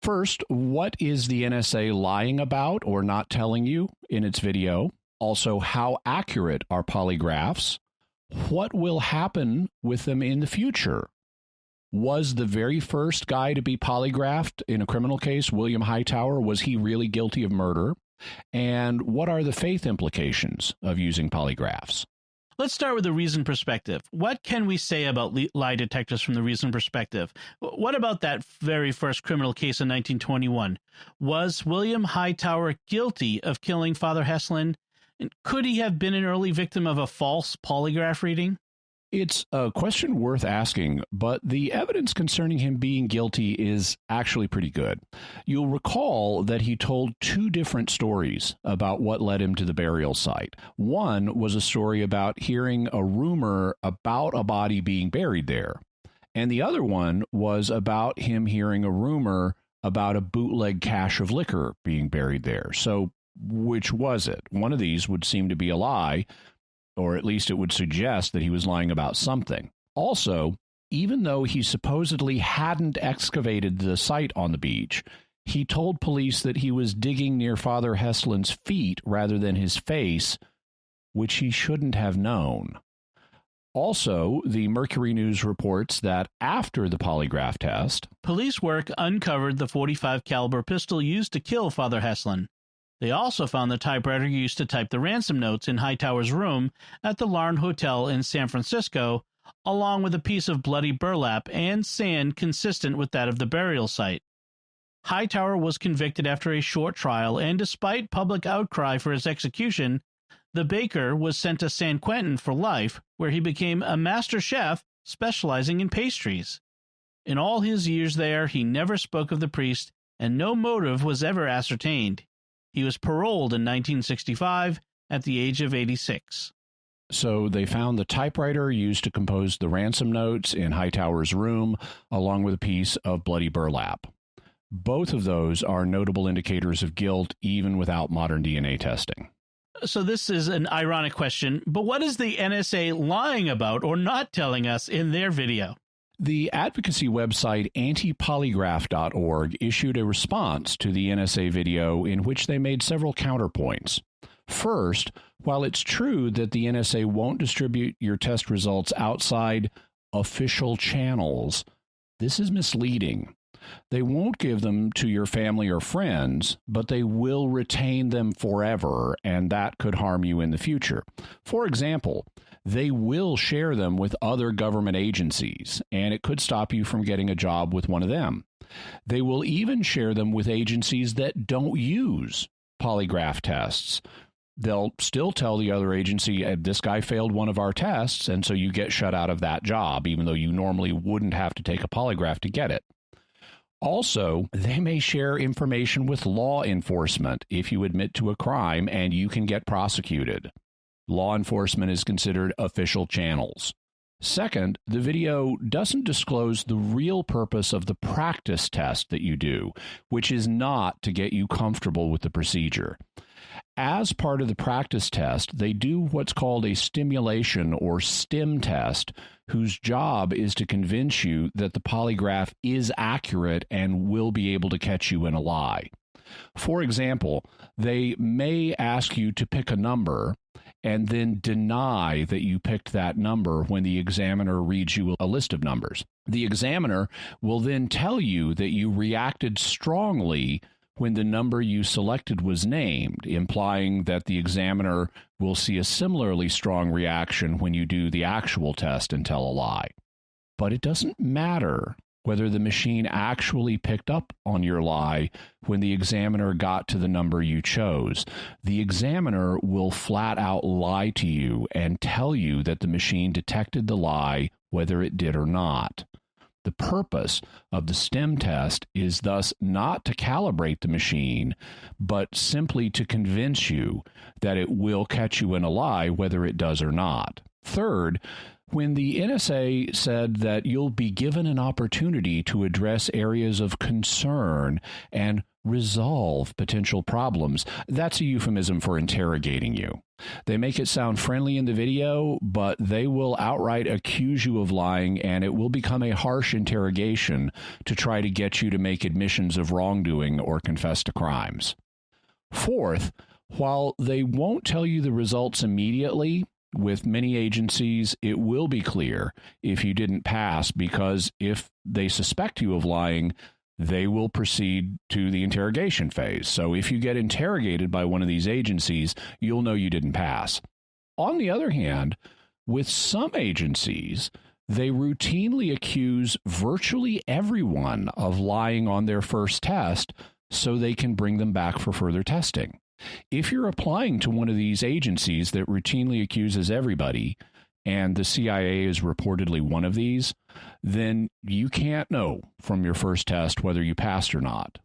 Speaker 2: First, what is the NSA lying about or not telling you in its video? Also, how accurate are polygraphs? What will happen with them in the future? Was the very first guy to be polygraphed in a criminal case, William Hightower, was he really guilty of murder? And what are the faith implications of using polygraphs?
Speaker 1: Let's start with the reason perspective. What can we say about lie detectors from the reason perspective? What about that very first criminal case in 1921? Was William Hightower guilty of killing Father Heslin? And could he have been an early victim of a false polygraph reading?
Speaker 2: It's a question worth asking, but the evidence concerning him being guilty is actually pretty good. You'll recall that he told two different stories about what led him to the burial site. One was a story about hearing a rumor about a body being buried there, and the other one was about him hearing a rumor about a bootleg cache of liquor being buried there. So which was it? One of these would seem to be a lie, or at least it would suggest that he was lying about something. Also, even though he supposedly hadn't excavated the site on the beach, he told police that he was digging near Father Heslin's feet rather than his face, which he shouldn't have known. Also, the Mercury News reports that after the polygraph test,
Speaker 1: police work uncovered the .45 caliber pistol used to kill Father Heslin. They also found the typewriter used to type the ransom notes in Hightower's room at the Larn Hotel in San Francisco, along with a piece of bloody burlap and sand consistent with that of the burial site. Hightower was convicted after a short trial, and despite public outcry for his execution, the baker was sent to San Quentin for life, where he became a master chef specializing in pastries. In all his years there, he never spoke of the priest, and no motive was ever ascertained. He was paroled in 1965 at the age of 86.
Speaker 2: So they found the typewriter used to compose the ransom notes in Hightower's room, along with a piece of bloody burlap. Both of those are notable indicators of guilt, even without modern DNA testing.
Speaker 1: So this is an ironic question, but what is the NSA lying about or not telling us in their video?
Speaker 2: The advocacy website antipolygraph.org issued a response to the NSA video in which they made several counterpoints. First, while it's true that the NSA won't distribute your test results outside official channels, this is misleading. They won't give them to your family or friends, but they will retain them forever, and that could harm you in the future. For example, they will share them with other government agencies, and it could stop you from getting a job with one of them. They will even share them with agencies that don't use polygraph tests. They'll still tell the other agency, this guy failed one of our tests, and so you get shut out of that job, even though you normally wouldn't have to take a polygraph to get it. Also, they may share information with law enforcement if you admit to a crime and you can get prosecuted. Law enforcement is considered official channels. Second, the video doesn't disclose the real purpose of the practice test that you do, which is not to get you comfortable with the procedure. As part of the practice test, they do what's called a stimulation or STIM test, whose job is to convince you that the polygraph is accurate and will be able to catch you in a lie. For example, they may ask you to pick a number and then deny that you picked that number when the examiner reads you a list of numbers. The examiner will then tell you that you reacted strongly when the number you selected was named, implying that the examiner will see a similarly strong reaction when you do the actual test and tell a lie. But it doesn't matter whether the machine actually picked up on your lie when the examiner got to the number you chose. The examiner will flat out lie to you and tell you that the machine detected the lie, whether it did or not. The purpose of the STIM test is thus not to calibrate the machine, but simply to convince you that it will catch you in a lie, whether it does or not. Third, when the NSA said that you'll be given an opportunity to address areas of concern and resolve potential problems, that's a euphemism for interrogating you. They make it sound friendly in the video, but they will outright accuse you of lying, and it will become a harsh interrogation to try to get you to make admissions of wrongdoing or confess to crimes. Fourth, while they won't tell you the results immediately, with many agencies, it will be clear if you didn't pass, because if they suspect you of lying, they will proceed to the interrogation phase. So if you get interrogated by one of these agencies, you'll know you didn't pass. On the other hand, with some agencies, they routinely accuse virtually everyone of lying on their first test so they can bring them back for further testing. If you're applying to one of these agencies that routinely accuses everybody, and the CIA is reportedly one of these, then you can't know from your first test whether you passed or not.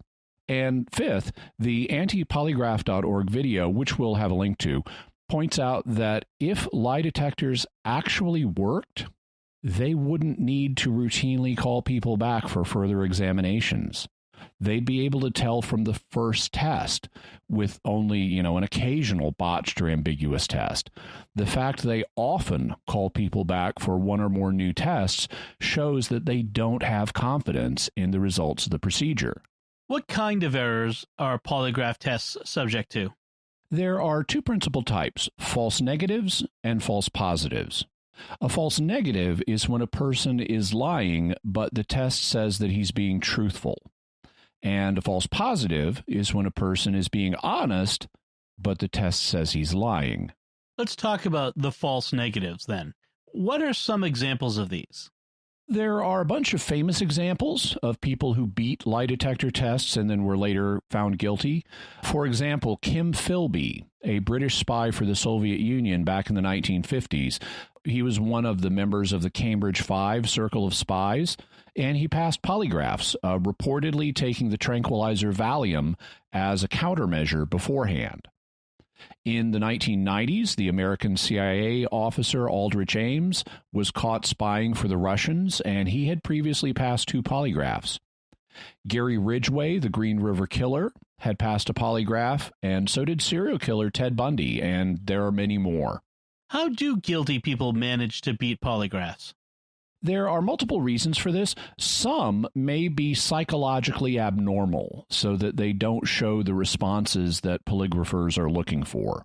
Speaker 2: And fifth, the antipolygraph.org video, which we'll have a link to, points out that if lie detectors actually worked, they wouldn't need to routinely call people back for further examinations. They'd be able to tell from the first test with only, an occasional botched or ambiguous test. The fact they often call people back for one or more new tests shows that they don't have confidence in the results of the procedure.
Speaker 1: What kind of errors are polygraph tests subject to?
Speaker 2: There are two principal types, false negatives and false positives. A false negative is when a person is lying, but the test says that he's being truthful. And a false positive is when a person is being honest, but the test says he's lying.
Speaker 1: Let's talk about the false negatives then. What are some examples of these?
Speaker 2: There are a bunch of famous examples of people who beat lie detector tests and then were later found guilty. For example, Kim Philby, a British spy for the Soviet Union back in the 1950s. He was one of the members of the Cambridge Five circle of spies, and he passed polygraphs, reportedly taking the tranquilizer Valium as a countermeasure beforehand. In the 1990s, the American CIA officer Aldrich Ames was caught spying for the Russians, and he had previously passed 2 polygraphs. Gary Ridgway, the Green River Killer, had passed a polygraph, and so did serial killer Ted Bundy, and there are many more.
Speaker 1: How do guilty people manage to beat polygraphs?
Speaker 2: There are multiple reasons for this. Some may be psychologically abnormal, so that they don't show the responses that polygraphers are looking for.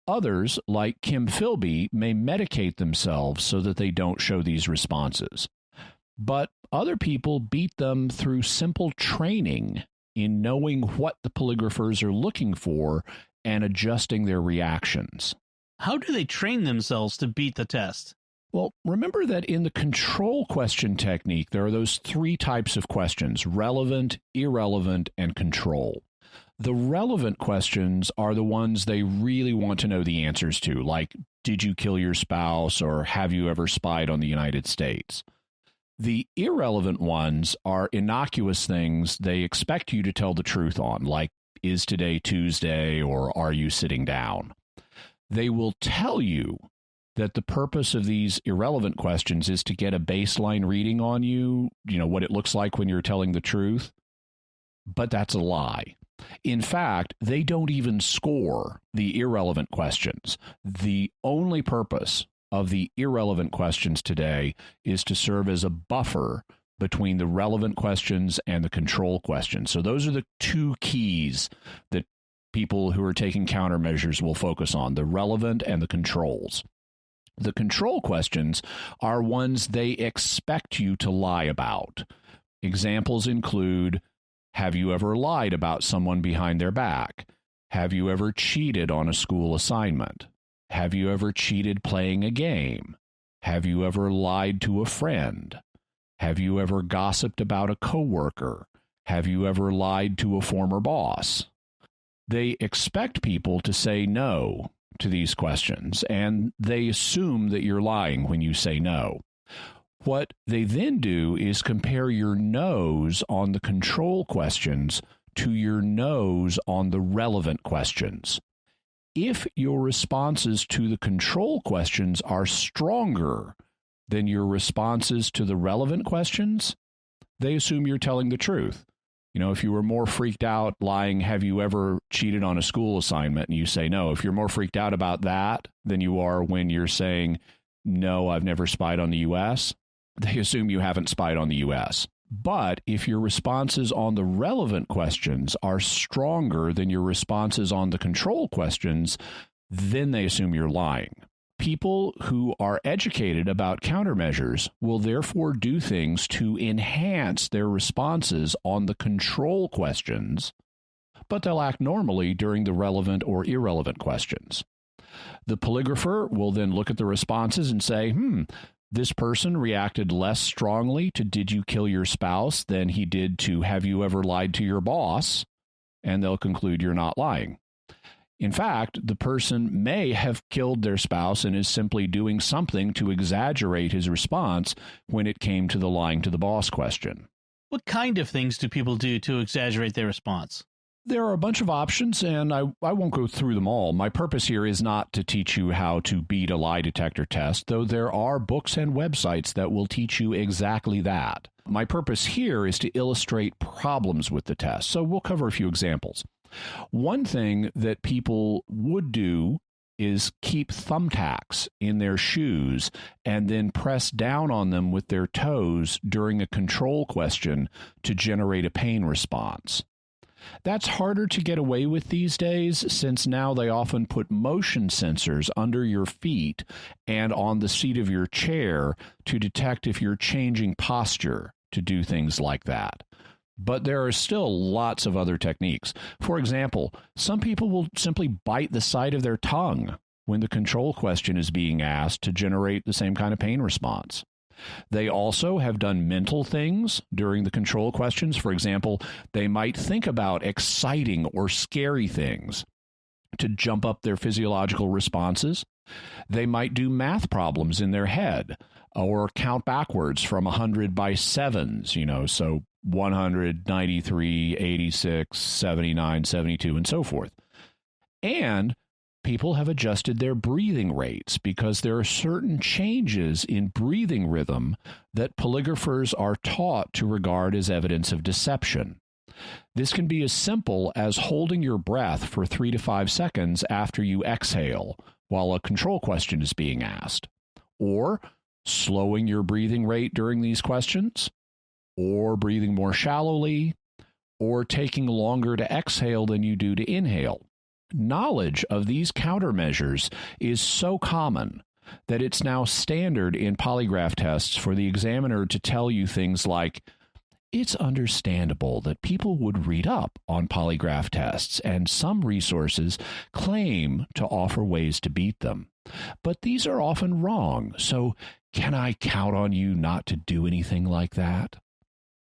Speaker 2: Others, like Kim Philby, may medicate themselves so that they don't show these responses. but other people beat them through simple training in knowing what the polygraphers are looking for and adjusting their reactions.
Speaker 1: How do they train themselves to beat the test?
Speaker 2: Well, remember that in the control question technique, there are those three types of questions: relevant, irrelevant, and control. The relevant questions are the ones they really want to know the answers to, like, did you kill your spouse, or have you ever spied on the United States? The irrelevant ones are innocuous things they expect you to tell the truth on, like, is today Tuesday, or are you sitting down? They will tell you that the purpose of these irrelevant questions is to get a baseline reading on you, what it looks like when you're telling the truth. But that's a lie. In fact, they don't even score the irrelevant questions. The only purpose of the irrelevant questions today is to serve as a buffer between the relevant questions and the control questions. So those are the two keys that people who are taking countermeasures will focus on: the relevant and the controls. The control questions are ones they expect you to lie about. Examples include, have you ever lied about someone behind their back? Have you ever cheated on a school assignment? Have you ever cheated playing a game? Have you ever lied to a friend? Have you ever gossiped about a coworker? Have you ever lied to a former boss? They expect people to say no to these questions, and they assume that you're lying when you say no. What they then do is compare your no's on the control questions to your no's on the relevant questions. If your responses to the control questions are stronger than your responses to the relevant questions, they assume you're telling the truth. If you were more freaked out lying, have you ever cheated on a school assignment, and you say no, if you're more freaked out about that than you are when you're saying, no, I've never spied on the U.S., they assume you haven't spied on the U.S. But if your responses on the relevant questions are stronger than your responses on the control questions, then they assume you're lying. People who are educated about countermeasures will therefore do things to enhance their responses on the control questions, but they'll act normally during the relevant or irrelevant questions. The polygrapher will then look at the responses and say, this person reacted less strongly to did you kill your spouse than he did to have you ever lied to your boss, and they'll conclude you're not lying. In fact, the person may have killed their spouse and is simply doing something to exaggerate his response when it came to the lying to the boss question.
Speaker 1: What kind of things do people do to exaggerate their response?
Speaker 2: There are a bunch of options, and I won't go through them all. My purpose here is not to teach you how to beat a lie detector test, though there are books and websites that will teach you exactly that. My purpose here is to illustrate problems with the test, so we'll cover a few examples. One thing that people would do is keep thumbtacks in their shoes and then press down on them with their toes during a control question to generate a pain response. That's harder to get away with these days, since now they often put motion sensors under your feet and on the seat of your chair to detect if you're changing posture to do things like that. But there are still lots of other techniques. For example, some people will simply bite the side of their tongue when the control question is being asked to generate the same kind of pain response. They also have done mental things during the control questions. For example, they might think about exciting or scary things to jump up their physiological responses. They might do math problems in their head or count backwards from 100 by sevens, so 100, 93, 86, 79, 72, and so forth. And people have adjusted their breathing rates because there are certain changes in breathing rhythm that polygraphers are taught to regard as evidence of deception. This can be as simple as holding your breath for 3 to 5 seconds after you exhale while a control question is being asked, or slowing your breathing rate during these questions, or breathing more shallowly, or taking longer to exhale than you do to inhale. Knowledge of these countermeasures is so common that it's now standard in polygraph tests for the examiner to tell you things like, it's understandable that people would read up on polygraph tests, and some resources claim to offer ways to beat them. But these are often wrong, so can I count on you not to do anything like that?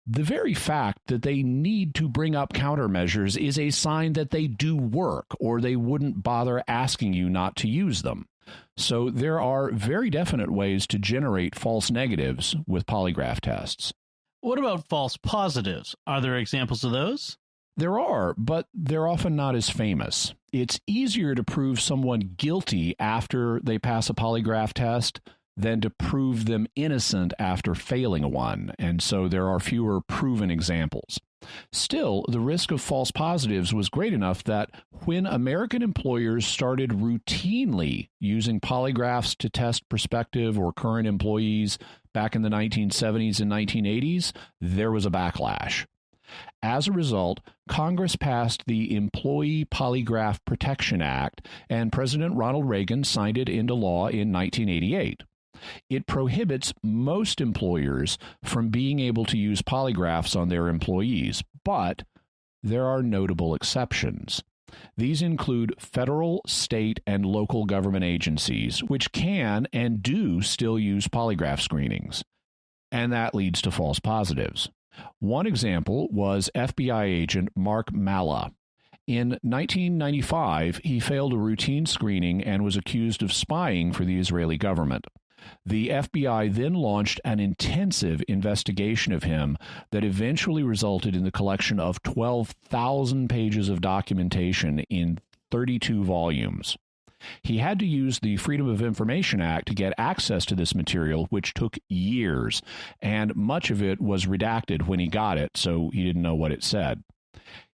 Speaker 2: The very fact that they need to bring up countermeasures is a sign that they do work, or they wouldn't bother asking you not to use them. So there are very definite ways to generate false negatives with polygraph tests.
Speaker 1: What about false positives? Are there examples of those?
Speaker 2: There are, but they're often not as famous. It's easier to prove someone guilty after they pass a polygraph test than to prove them innocent after failing one, and so there are fewer proven examples. Still, the risk of false positives was great enough that when American employers started routinely using polygraphs to test prospective or current employees back in the 1970s and 1980s, there was a backlash. As a result, Congress passed the Employee Polygraph Protection Act, and President Ronald Reagan signed it into law in 1988. It prohibits most employers from being able to use polygraphs on their employees, but there are notable exceptions. These include federal, state, and local government agencies, which can and do still use polygraph screenings. And that leads to false positives. One example was FBI agent Mark Malla. In 1995, he failed a routine screening and was accused of spying for the Israeli government. The FBI then launched an intensive investigation of him that eventually resulted in the collection of 12,000 pages of documentation in 32 volumes. He had to use the Freedom of Information Act to get access to this material, which took years, and much of it was redacted when he got it, so he didn't know what it said.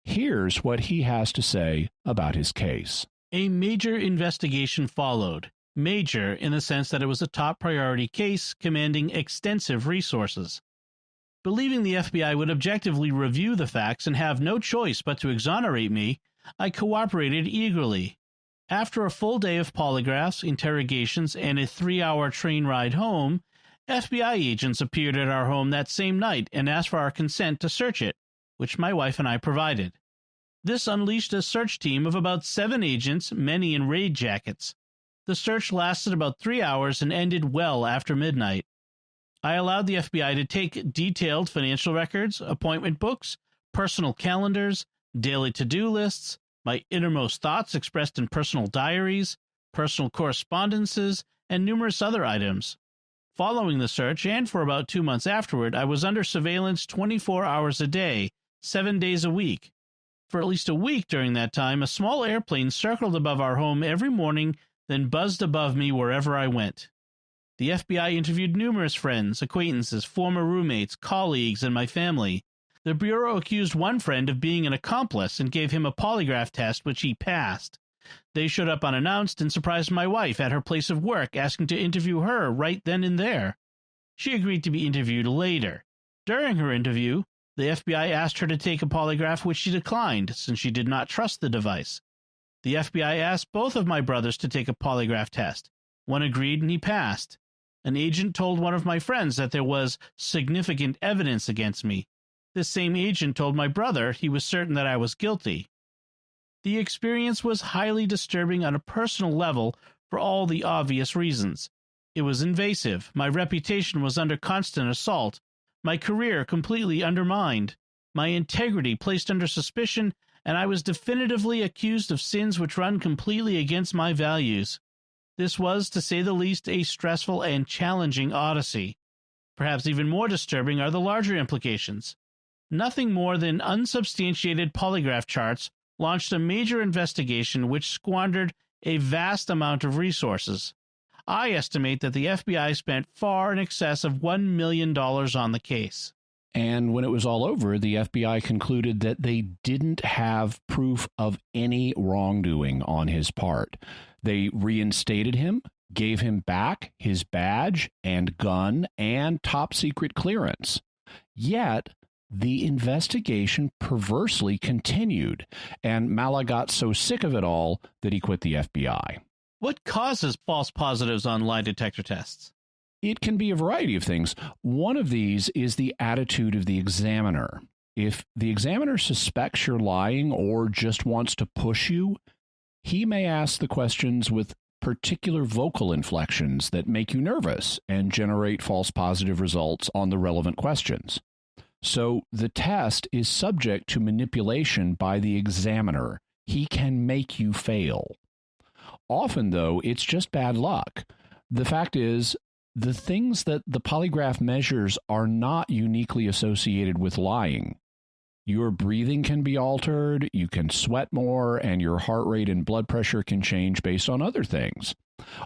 Speaker 2: Here's what he has to say about his case.
Speaker 1: A major investigation followed. Major in the sense that it was a top priority case commanding extensive resources. Believing the FBI would objectively review the facts and have no choice but to exonerate me, I cooperated eagerly. After a full day of polygraphs, interrogations, and a 3-hour train ride home, FBI agents appeared at our home that same night and asked for our consent to search it, which my wife and I provided. This unleashed a search team of about 7 agents, many in raid jackets. The search lasted about 3 hours and ended well after midnight. I allowed the FBI to take detailed financial records, appointment books, personal calendars, daily to-do lists, my innermost thoughts expressed in personal diaries, personal correspondences, and numerous other items. Following the search, and for about 2 months afterward, I was under surveillance 24 hours a day, 7 days a week. For at least a week during that time, a small airplane circled above our home every morning, then buzzed above me wherever I went. The FBI interviewed numerous friends, acquaintances, former roommates, colleagues, and my family. The Bureau accused one friend of being an accomplice and gave him a polygraph test, which he passed. They showed up unannounced and surprised my wife at her place of work, asking to interview her right then and there. She agreed to be interviewed later. During her interview, the FBI asked her to take a polygraph, which she declined, since she did not trust the device. The FBI asked both of my brothers to take a polygraph test. One agreed and he passed. An agent told one of my friends that there was significant evidence against me. This same agent told my brother he was certain that I was guilty. The experience was highly disturbing on a personal level for all the obvious reasons. It was invasive. My reputation was under constant assault. My career completely undermined. My integrity placed under suspicion, and I was definitively accused of sins which run completely against my values. This was, to say the least, a stressful and challenging odyssey. Perhaps even more disturbing are the larger implications. Nothing more than unsubstantiated polygraph charts launched a major investigation which squandered a vast amount of resources. I estimate that the FBI spent far in excess of $1 million on the case.
Speaker 2: And when it was all over, the FBI concluded that they didn't have proof of any wrongdoing on his part. They reinstated him, gave him back his badge and gun and top secret clearance. Yet, the investigation perversely continued, and Malla got so sick of it all that he quit the FBI.
Speaker 1: What causes false positives on lie detector tests?
Speaker 2: It can be a variety of things. One of these is the attitude of the examiner. If the examiner suspects you're lying or just wants to push you, he may ask the questions with particular vocal inflections that make you nervous and generate false positive results on the relevant questions. So the test is subject to manipulation by the examiner. He can make you fail. Often, though, it's just bad luck. The fact is, the things that the polygraph measures are not uniquely associated with lying. Your breathing can be altered, you can sweat more, and your heart rate and blood pressure can change based on other things.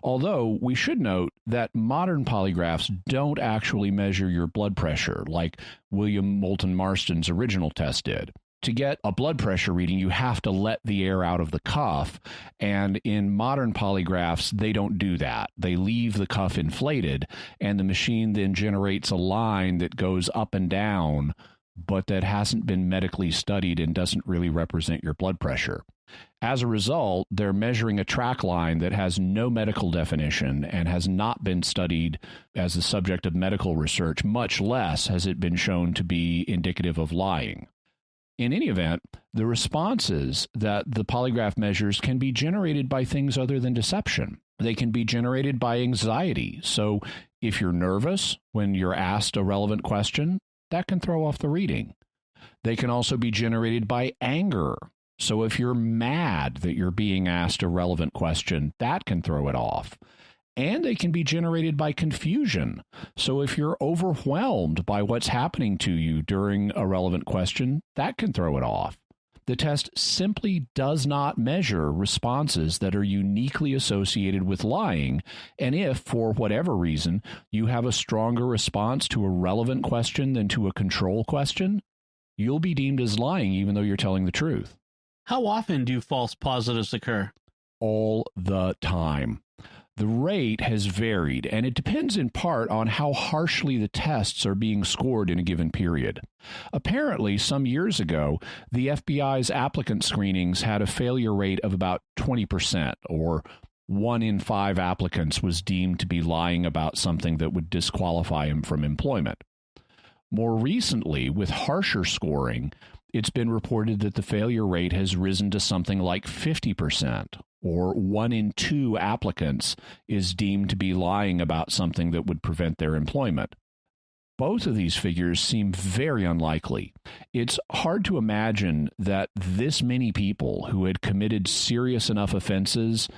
Speaker 2: Although we should note that modern polygraphs don't actually measure your blood pressure like William Moulton Marston's original test did. To get a blood pressure reading, you have to let the air out of the cuff, and in modern polygraphs, they don't do that. They leave the cuff inflated, and the machine then generates a line that goes up and down, but that hasn't been medically studied and doesn't really represent your blood pressure. As a result, they're measuring a track line that has no medical definition and has not been studied as the subject of medical research, much less has it been shown to be indicative of lying. In any event, the responses that the polygraph measures can be generated by things other than deception. They can be generated by anxiety. So if you're nervous when you're asked a relevant question, that can throw off the reading. They can also be generated by anger. So if you're mad that you're being asked a relevant question, that can throw it off. And they can be generated by confusion. So if you're overwhelmed by what's happening to you during a relevant question, that can throw it off. The test simply does not measure responses that are uniquely associated with lying. And if, for whatever reason, you have a stronger response to a relevant question than to a control question, you'll be deemed as lying even though you're telling the truth.
Speaker 1: How often do false positives occur?
Speaker 2: All the time. The rate has varied, and it depends in part on how harshly the tests are being scored in a given period. Apparently, some years ago, the FBI's applicant screenings had a failure rate of about 20%, or 1 in 5 applicants was deemed to be lying about something that would disqualify him from employment. More recently, with harsher scoring, it's been reported that the failure rate has risen to something like 50%, or 1 in 2 applicants is deemed to be lying about something that would prevent their employment. Both of these figures seem very unlikely. It's hard to imagine that this many people who had committed serious enough offenses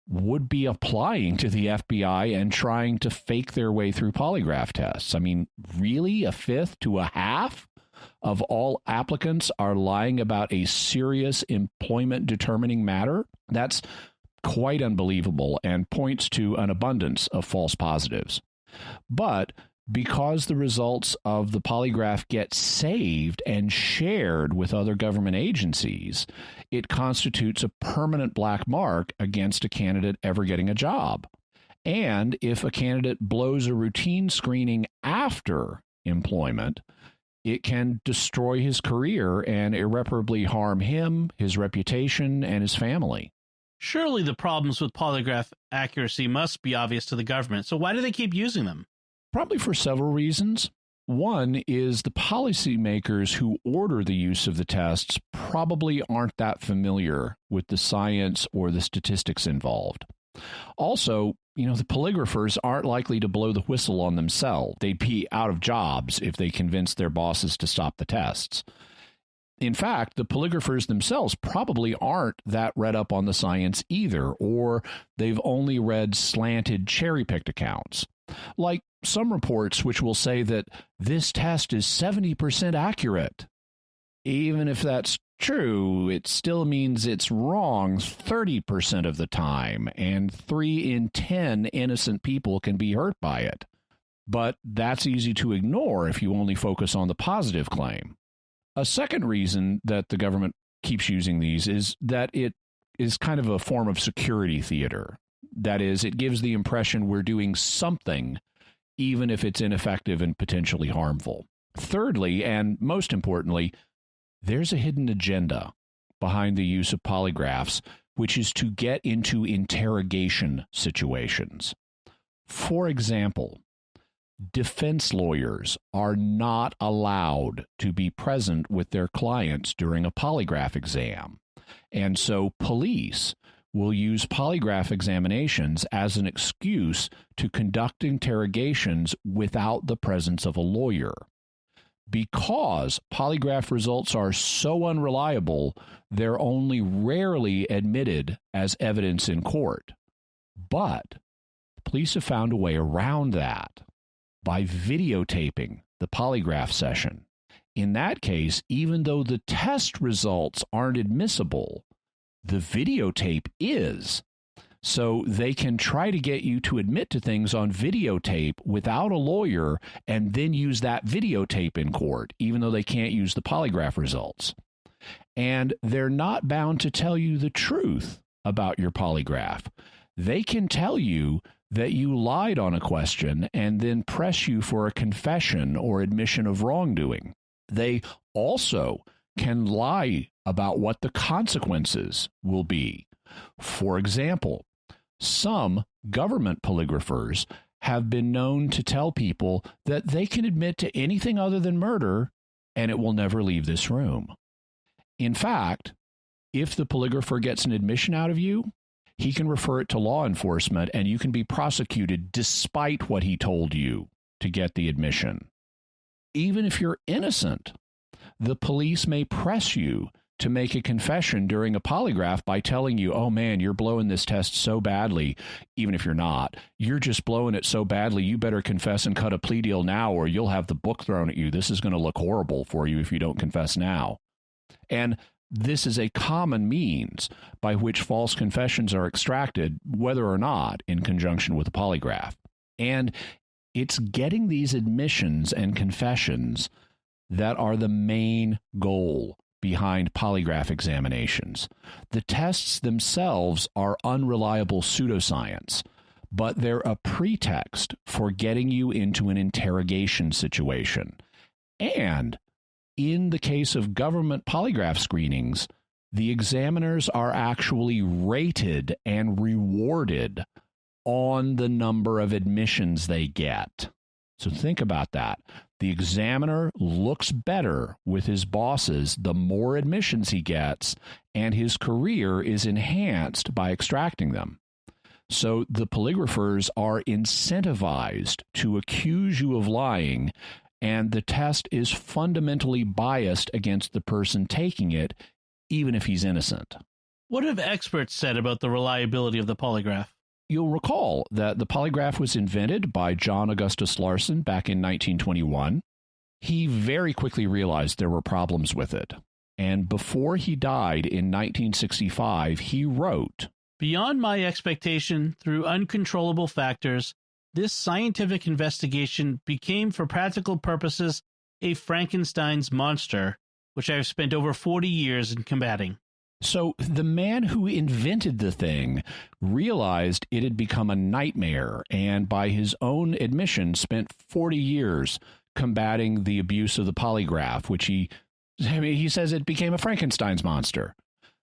Speaker 2: would be applying to the FBI and trying to fake their way through polygraph tests. I mean, really? A fifth to a half of all applicants are lying about a serious employment determining matter? That's quite unbelievable and points to an abundance of false positives. But because the results of the polygraph get saved and shared with other government agencies, it constitutes a permanent black mark against a candidate ever getting a job. And if a candidate blows a routine screening after employment, it can destroy his career and irreparably harm him, his reputation, and his family.
Speaker 1: Surely the problems with polygraph accuracy must be obvious to the government, so why do they keep using them?
Speaker 2: Probably for several reasons. One is the policymakers who order the use of the tests probably aren't that familiar with the science or the statistics involved. Also, the polygraphers aren't likely to blow the whistle on themselves. They'd be out of jobs if they convinced their bosses to stop the tests. In fact, the polygraphers themselves probably aren't that read up on the science either, or they've only read slanted cherry-picked accounts. Like some reports which will say that this test is 70% accurate. Even if that's true, it still means it's wrong 30% of the time, and 3 in 10 innocent people can be hurt by it. But that's easy to ignore if you only focus on the positive claim. A second reason that the government keeps using these is that it is kind of a form of security theater. That is, it gives the impression we're doing something, even if it's ineffective and potentially harmful. Thirdly, and most importantly, there's a hidden agenda behind the use of polygraphs, which is to get into interrogation situations. For example, defense lawyers are not allowed to be present with their clients during a polygraph exam. And so police will use polygraph examinations as an excuse to conduct interrogations without the presence of a lawyer. Because polygraph results are so unreliable, they're only rarely admitted as evidence in court. But police have found a way around that by videotaping the polygraph session. In that case, even though the test results aren't admissible, the videotape is. So they can try to get you to admit to things on videotape without a lawyer and then use that videotape in court, even though they can't use the polygraph results. And they're not bound to tell you the truth about your polygraph. They can tell you that you lied on a question and then press you for a confession or admission of wrongdoing. They also can lie about what the consequences will be. For example, some government polygraphers have been known to tell people that they can admit to anything other than murder and it will never leave this room. In fact, if the polygrapher gets an admission out of you, he can refer it to law enforcement and you can be prosecuted despite what he told you to get the admission. Even if you're innocent, the police may press you to make a confession during a polygraph by telling you, oh man, you're blowing this test so badly, even if you're not. You're just blowing it so badly, you better confess and cut a plea deal now or you'll have the book thrown at you. This is going to look horrible for you if you don't confess now. And this is a common means by which false confessions are extracted, whether or not in conjunction with a polygraph. And it's getting these admissions and confessions that are the main goal behind polygraph examinations. The tests themselves are unreliable pseudoscience, but they're a pretext for getting you into an interrogation situation. And in the case of government polygraph screenings, the examiners are actually rated and rewarded on the number of admissions they get. So think about that. The examiner looks better with his bosses the more admissions he gets, and his career is enhanced by extracting them. So the polygraphers are incentivized to accuse you of lying, and the test is fundamentally biased against the person taking it, even if he's innocent.
Speaker 1: What have experts said about the reliability of the polygraph?
Speaker 2: You'll recall that the polygraph was invented by John Augustus Larson back in 1921. He very quickly realized there were problems with it. And before he died in 1965, he wrote,
Speaker 1: "Beyond my expectation, through uncontrollable factors, this scientific investigation became, for practical purposes, a Frankenstein's monster, which I have spent over 40 years in combating."
Speaker 2: So the man who invented the thing realized it had become a nightmare, and by his own admission, spent 40 years combating the abuse of the polygraph, which he says it became a Frankenstein's monster.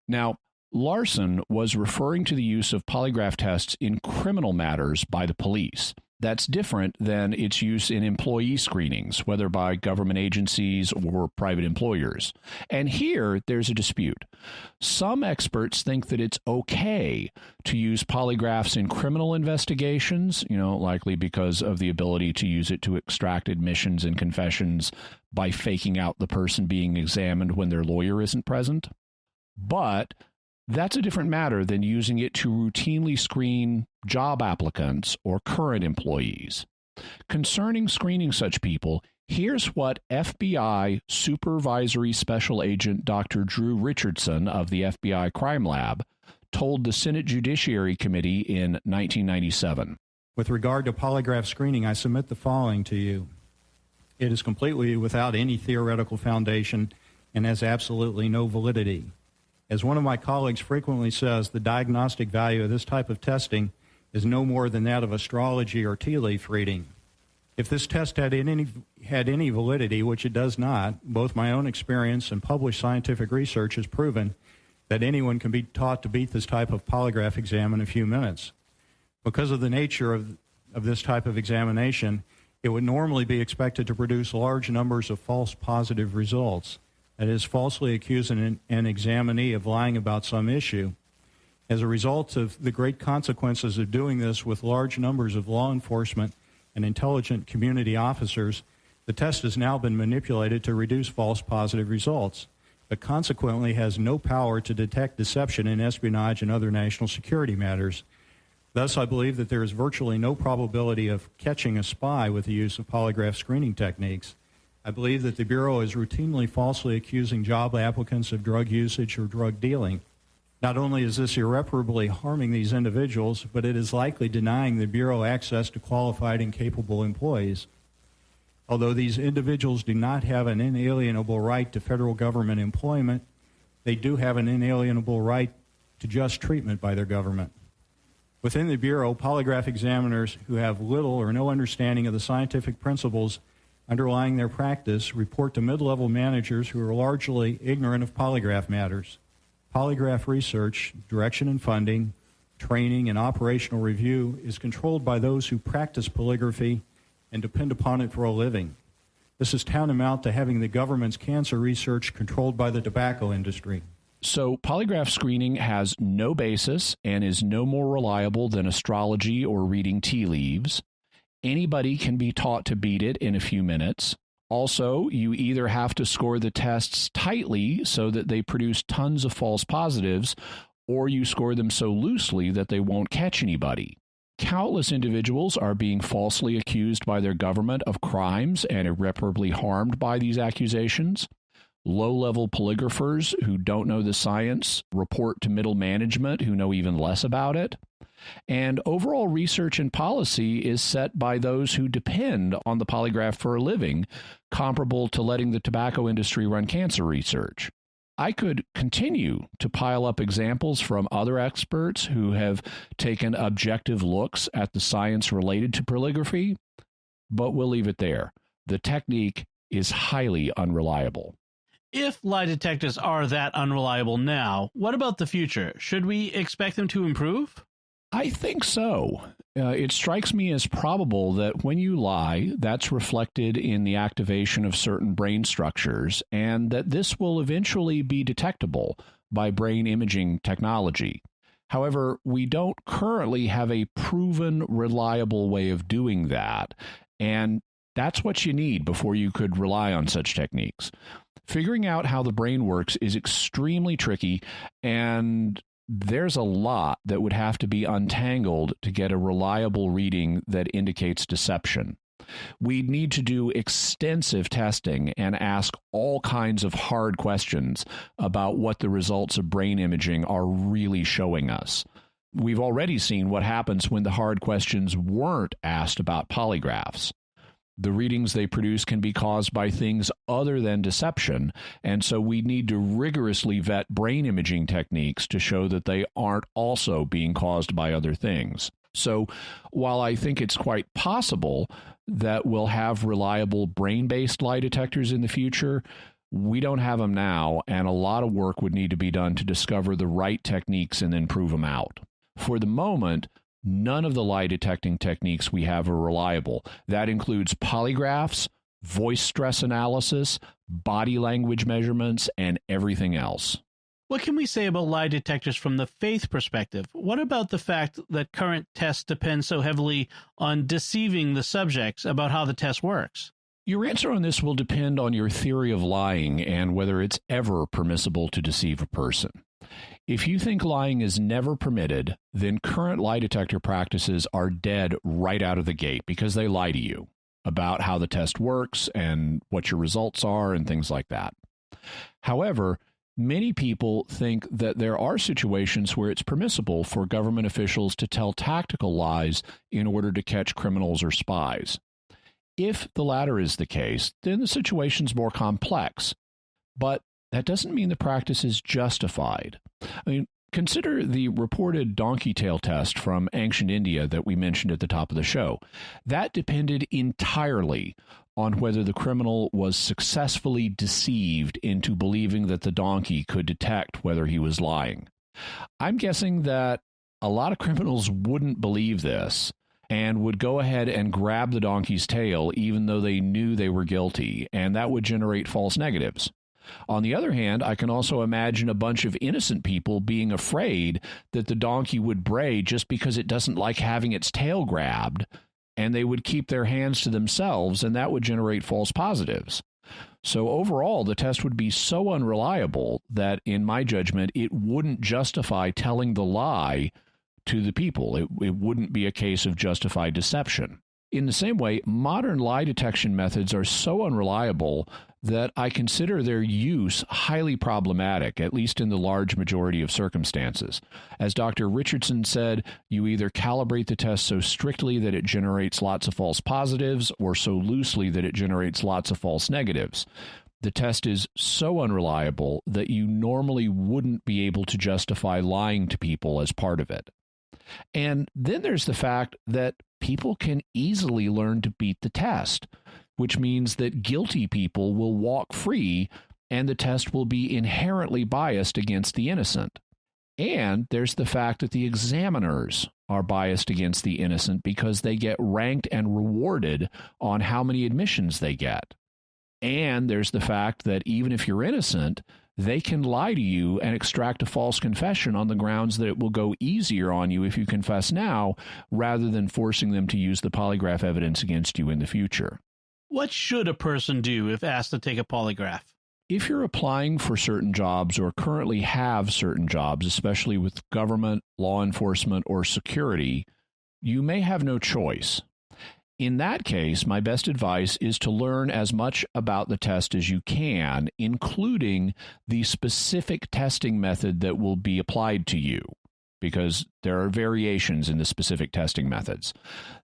Speaker 2: Now, Larson was referring to the use of polygraph tests in criminal matters by the police. That's different than its use in employee screenings, whether by government agencies or private employers. And here, there's a dispute. Some experts think that it's okay to use polygraphs in criminal investigations, likely because of the ability to use it to extract admissions and confessions by faking out the person being examined when their lawyer isn't present. But that's a different matter than using it to routinely screen job applicants or current employees. Concerning screening such people, here's what FBI Supervisory Special Agent Dr. Drew Richardson of the FBI Crime Lab told the Senate Judiciary Committee in 1997.
Speaker 12: With regard to polygraph screening, I submit the following to you. It is completely without any theoretical foundation and has absolutely no validity. As one of my colleagues frequently says, the diagnostic value of this type of testing is no more than that of astrology or tea leaf reading. If this test had any validity, which it does not, both my own experience and published scientific research has proven that anyone can be taught to beat this type of polygraph exam in a few minutes. Because of the nature of this type of examination, it would normally be expected to produce large numbers of false positive results, that is, falsely accusing an examinee of lying about some issue. As a result of the great consequences of doing this with large numbers of law enforcement and intelligent community officers, the test has now been manipulated to reduce false positive results, but consequently has no power to detect deception in espionage and other national security matters. Thus, I believe that there is virtually no probability of catching a spy with the use of polygraph screening techniques. I believe that the Bureau is routinely falsely accusing job applicants of drug usage or drug dealing. Not only is this irreparably harming these individuals, but it is likely denying the Bureau access to qualified and capable employees. Although these individuals do not have an inalienable right to federal government employment, they do have an inalienable right to just treatment by their government. Within the Bureau, polygraph examiners who have little or no understanding of the scientific principles underlying their practice report to mid-level managers who are largely ignorant of polygraph matters. Polygraph research, direction and funding, training, and operational review is controlled by those who practice polygraphy and depend upon it for a living. This is tantamount to having the government's cancer research controlled by the tobacco industry.
Speaker 2: So polygraph screening has no basis and is no more reliable than astrology or reading tea leaves. Anybody can be taught to beat it in a few minutes. Also, you either have to score the tests tightly so that they produce tons of false positives, or you score them so loosely that they won't catch anybody. Countless individuals are being falsely accused by their government of crimes and irreparably harmed by these accusations. Low-level polygraphers who don't know the science report to middle management who know even less about it. And overall research and policy is set by those who depend on the polygraph for a living, comparable to letting the tobacco industry run cancer research. I could continue to pile up examples from other experts who have taken objective looks at the science related to polygraphy, but we'll leave it there. The technique is highly unreliable.
Speaker 1: If lie detectors are that unreliable now, what about the future? Should we expect them to improve?
Speaker 2: I think so. It strikes me as probable that when you lie, that's reflected in the activation of certain brain structures, and that this will eventually be detectable by brain imaging technology. However, we don't currently have a proven, reliable way of doing that, and that's what you need before you could rely on such techniques. Figuring out how the brain works is extremely tricky, and there's a lot that would have to be untangled to get a reliable reading that indicates deception. We'd need to do extensive testing and ask all kinds of hard questions about what the results of brain imaging are really showing us. We've already seen what happens when the hard questions weren't asked about polygraphs. The readings they produce can be caused by things other than deception, and so we need to rigorously vet brain imaging techniques to show that they aren't also being caused by other things. So while I think it's quite possible that we'll have reliable brain-based lie detectors in the future, we don't have them now, and a lot of work would need to be done to discover the right techniques and then prove them out. For the moment, none of the lie detecting techniques we have are reliable. That includes polygraphs, voice stress analysis, body language measurements, and everything else.
Speaker 1: What can we say about lie detectors from the faith perspective? What about the fact that current tests depend so heavily on deceiving the subjects about how the test works?
Speaker 2: Your answer on this will depend on your theory of lying and whether it's ever permissible to deceive a person. If you think lying is never permitted, then current lie detector practices are dead right out of the gate because they lie to you about how the test works and what your results are and things like that. However, many people think that there are situations where it's permissible for government officials to tell tactical lies in order to catch criminals or spies. If the latter is the case, then the situation's more complex. But that doesn't mean the practice is justified. I mean, consider the reported donkey tail test from ancient India that we mentioned at the top of the show. That depended entirely on whether the criminal was successfully deceived into believing that the donkey could detect whether he was lying. I'm guessing that a lot of criminals wouldn't believe this and would go ahead and grab the donkey's tail even though they knew they were guilty, and that would generate false negatives. On the other hand, I can also imagine a bunch of innocent people being afraid that the donkey would bray just because it doesn't like having its tail grabbed, and they would keep their hands to themselves, and that would generate false positives. So overall, the test would be so unreliable that, in my judgment, it wouldn't justify telling the lie to the people. It wouldn't be a case of justified deception. In the same way, modern lie detection methods are so unreliable that I consider their use highly problematic, at least in the large majority of circumstances. As Dr. Richardson said, you either calibrate the test so strictly that it generates lots of false positives, or so loosely that it generates lots of false negatives. The test is so unreliable that you normally wouldn't be able to justify lying to people as part of it. And then there's the fact that people can easily learn to beat the test, which means that guilty people will walk free and the test will be inherently biased against the innocent. And there's the fact that the examiners are biased against the innocent because they get ranked and rewarded on how many admissions they get. And there's the fact that even if you're innocent, they can lie to you and extract a false confession on the grounds that it will go easier on you if you confess now, rather than forcing them to use the polygraph evidence against you in the future.
Speaker 1: What should a person do if asked to take a polygraph?
Speaker 2: If you're applying for certain jobs or currently have certain jobs, especially with government, law enforcement, or security, you may have no choice. In that case, my best advice is to learn as much about the test as you can, including the specific testing method that will be applied to you, because there are variations in the specific testing methods.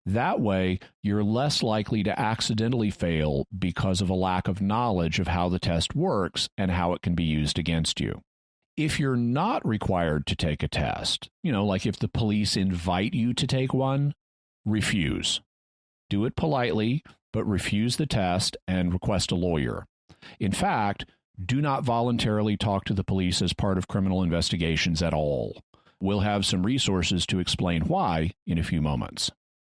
Speaker 2: That way, you're less likely to accidentally fail because of a lack of knowledge of how the test works and how it can be used against you. If you're not required to take a test, like if the police invite you to take one, refuse. Do it politely, but refuse the test and request a lawyer. In fact, do not voluntarily talk to the police as part of criminal investigations at all. We'll have some resources to explain why in a few moments.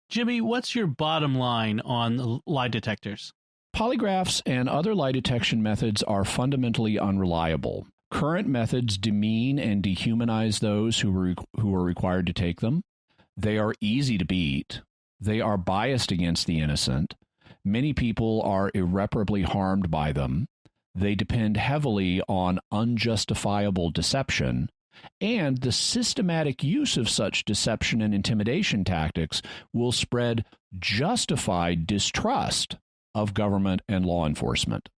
Speaker 1: Jimmy, what's your bottom line on lie detectors?
Speaker 2: Polygraphs and other lie detection methods are fundamentally unreliable. Current methods demean and dehumanize those who are required to take them. They are easy to beat. They are biased against the innocent. Many people are irreparably harmed by them. They depend heavily on unjustifiable deception, and the systematic use of such deception and intimidation tactics will spread justified distrust of government and law enforcement.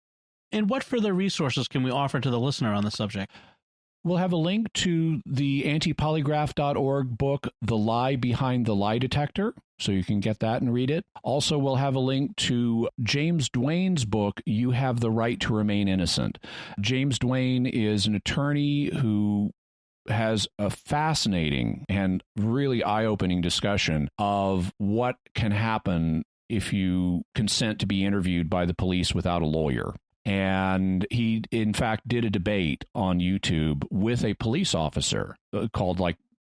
Speaker 1: And what further resources can we offer to the listener on the subject?
Speaker 2: We'll have a link to the antipolygraph.org book, The Lie Behind the Lie Detector, so you can get that and read it. Also, we'll have a link to James Duane's book, You Have the Right to Remain Innocent. James Duane is an attorney who has a fascinating and really eye-opening discussion of what can happen if you consent to be interviewed by the police without a lawyer. And he, in fact, did a debate on YouTube with a police officer called,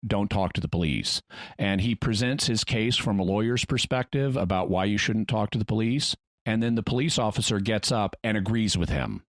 Speaker 2: Don't Talk to the Police. And he presents his case from a lawyer's perspective about why you shouldn't talk to the police. And then the police officer gets up and agrees with him.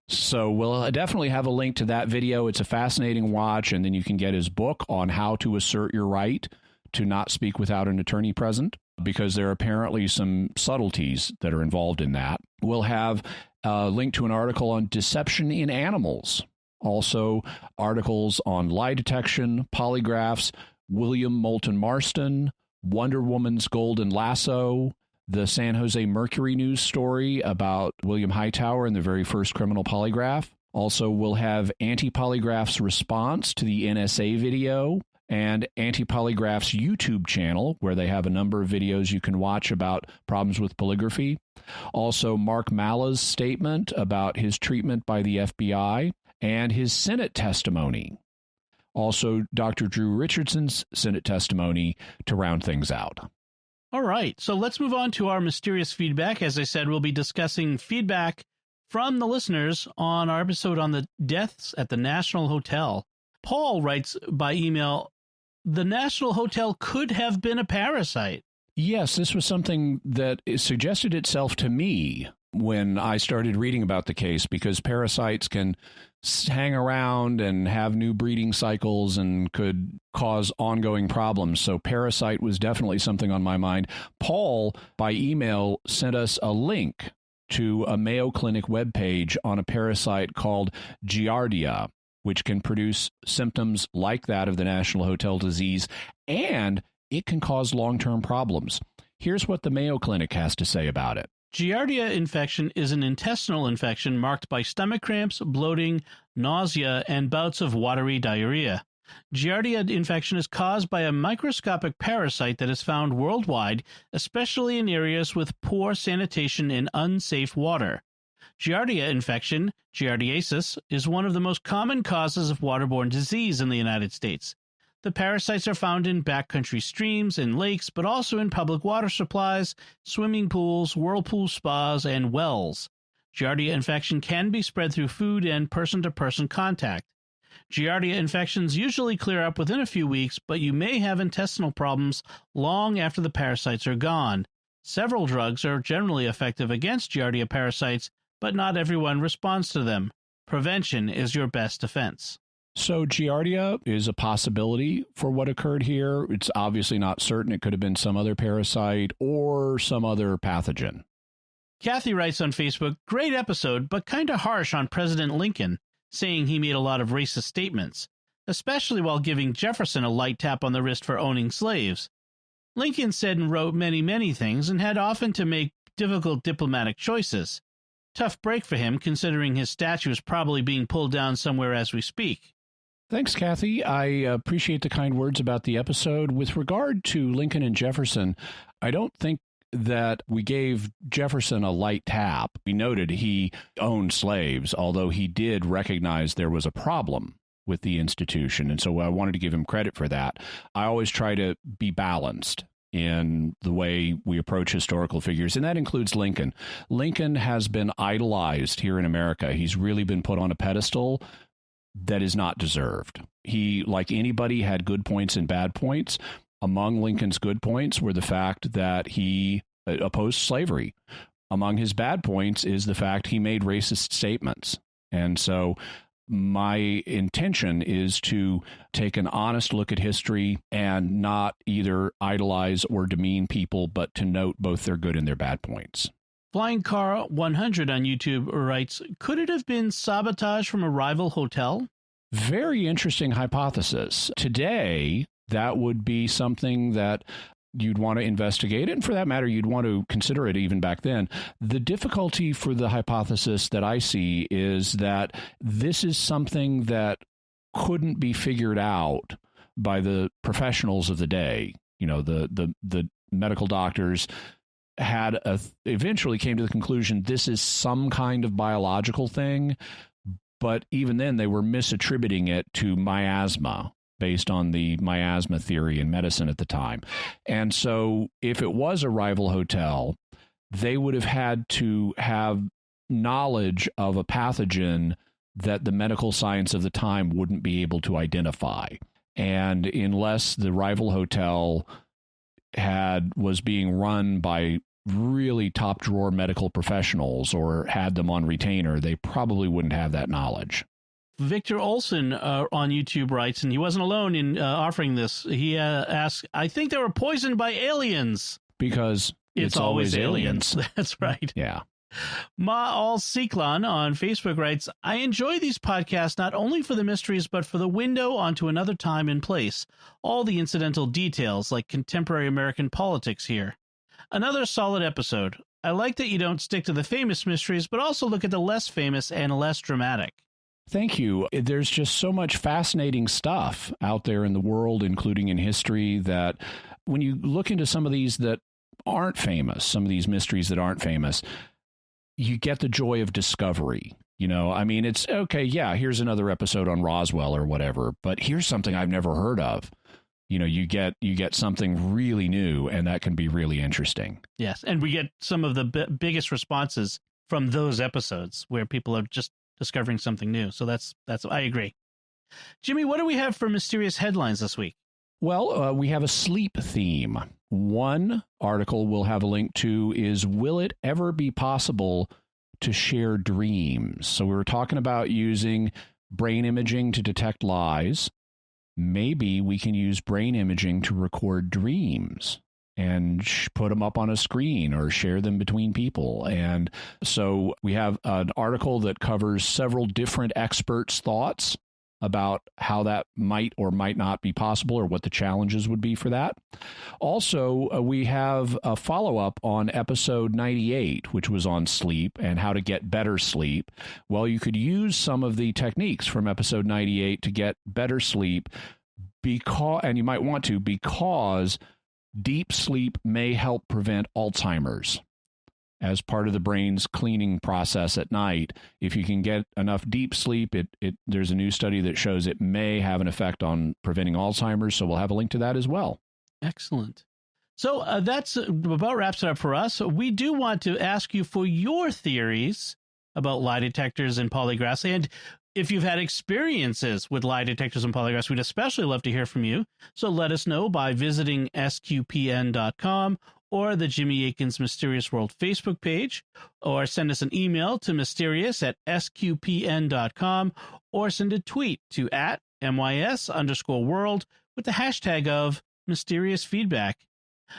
Speaker 2: So we'll definitely have a link to that video. It's a fascinating watch. And then you can get his book on how to assert your right to not speak without an attorney present, because there are apparently some subtleties that are involved in that. We'll have a link to an article on deception in animals. Also, articles on lie detection, polygraphs, William Moulton Marston, Wonder Woman's Golden Lasso, the San Jose Mercury news story about William Hightower and the very first criminal polygraph. Also, we'll have Anti-Polygraph's response to the NSA video, and Anti-Polygraph's YouTube channel, where they have a number of videos you can watch about problems with polygraphy. Also, Mark Malla's statement about his treatment by the FBI and his Senate testimony. Also, Dr. Drew Richardson's Senate testimony to round things out.
Speaker 1: All right, so let's move on to our mysterious feedback. As I said, we'll be discussing feedback from the listeners on our episode on the deaths at the National Hotel. Paul writes by email, the National Hotel could have been a parasite.
Speaker 2: Yes, this was something that suggested itself to me when I started reading about the case, because parasites can hang around and have new breeding cycles and could cause ongoing problems. So parasite was definitely something on my mind. Paul, by email, sent us a link to a Mayo Clinic webpage on a parasite called Giardia, which can produce symptoms like that of the National Hotel disease, and it can cause long-term problems. Here's what the Mayo Clinic has to say about it.
Speaker 1: Giardia infection is an intestinal infection marked by stomach cramps, bloating, nausea, and bouts of watery diarrhea. Giardia infection is caused by a microscopic parasite that is found worldwide, especially in areas with poor sanitation and unsafe water. Giardia infection, giardiasis, is one of the most common causes of waterborne disease in the United States. The parasites are found in backcountry streams and lakes, but also in public water supplies, swimming pools, whirlpool spas, and wells. Giardia infection can be spread through food and person-to-person contact. Giardia infections usually clear up within a few weeks, but you may have intestinal problems long after the parasites are gone. Several drugs are generally effective against Giardia parasites, but not everyone responds to them. Prevention is your best defense.
Speaker 2: So Giardia is a possibility for what occurred here. It's obviously not certain. It could have been some other parasite or some other pathogen.
Speaker 1: Kathy writes on Facebook, great episode, but kind of harsh on President Lincoln, saying he made a lot of racist statements, especially while giving Jefferson a light tap on the wrist for owning slaves. Lincoln said and wrote many, many things and had often to make difficult diplomatic choices. Tough break for him, considering his statue is probably being pulled down somewhere as we speak.
Speaker 2: Thanks, Kathy. I appreciate the kind words about the episode. With regard to Lincoln and Jefferson, I don't think that we gave Jefferson a light tap. We noted he owned slaves, although he did recognize there was a problem with the institution. And so I wanted to give him credit for that. I always try to be balanced in the way we approach historical figures, and that includes Lincoln. Lincoln has been idolized here in America. He's really been put on a pedestal that is not deserved. He, like anybody, had good points and bad points. Among Lincoln's good points were the fact that he opposed slavery. Among his bad points is the fact he made racist statements. And so my intention is to take an honest look at history and not either idolize or demean people, but to note both their good and their bad points.
Speaker 1: Flying Car 100 on YouTube writes, could it have been sabotage from a rival hotel?
Speaker 2: Very interesting hypothesis. Today, that would be something that you'd want to investigate, and for that matter, you'd want to consider it even back then. The difficulty for the hypothesis that I see is that this is something that couldn't be figured out by the professionals of the day. You know, the medical doctors had eventually came to the conclusion this is some kind of biological thing, but even then they were misattributing it to miasma based on the miasma theory in medicine at the time. And so if it was a rival hotel, they would have had to have knowledge of a pathogen that the medical science of the time wouldn't be able to identify. And unless the rival hotel was being run by really top drawer medical professionals or had them on retainer, they probably wouldn't have that knowledge.
Speaker 1: Victor Olson on YouTube writes, and he wasn't alone in offering this. He asks, I think they were poisoned by aliens.
Speaker 2: Because it's always aliens.
Speaker 1: That's right.
Speaker 2: Yeah.
Speaker 1: Ma Al Siklan on Facebook writes, I enjoy these podcasts not only for the mysteries, but for the window onto another time and place. All the incidental details, like contemporary American politics here. Another solid episode. I like that you don't stick to the famous mysteries, but also look at the less famous and less dramatic.
Speaker 2: Thank you. There's just so much fascinating stuff out there in the world, including in history, that when you look into some of these that aren't famous, some of these mysteries that aren't famous, you get the joy of discovery. You know, I mean, it's okay. Yeah, here's another episode on Roswell or whatever, but here's something I've never heard of. you get something really new, and that can be really interesting.
Speaker 1: Yes, and we get some of the biggest responses from those episodes where people are just discovering something new. So that's I agree. Jimmy, what do we have for mysterious headlines this week?
Speaker 2: Well, we have a sleep theme. One article we'll have a link to is, will it ever be possible to share dreams? So we were talking about using brain imaging to detect lies. Maybe we can use brain imaging to record dreams and put them up on a screen or share them between people. And so we have an article that covers several different experts' thoughts about how that might or might not be possible, or what the challenges would be for that. Also, we have a follow-up on episode 98, which was on sleep and how to get better sleep. Well, you could use some of the techniques from episode 98 to get better sleep, and you might want to, because deep sleep may help prevent Alzheimer's. As part of the brain's cleaning process at night, if you can get enough deep sleep, there's a new study that shows it may have an effect on preventing Alzheimer's. So we'll have a link to that as well.
Speaker 1: Excellent. So that's about wraps it up for us. We do want to ask you for your theories about lie detectors and polygraphs. And if you've had experiences with lie detectors and polygraphs, we'd especially love to hear from you. So let us know by visiting sqpn.com or the Jimmy Akin's Mysterious World Facebook page, or send us an email to mysterious@sqpn.com, or send a tweet to @MYS_world with the hashtag of mysterious feedback.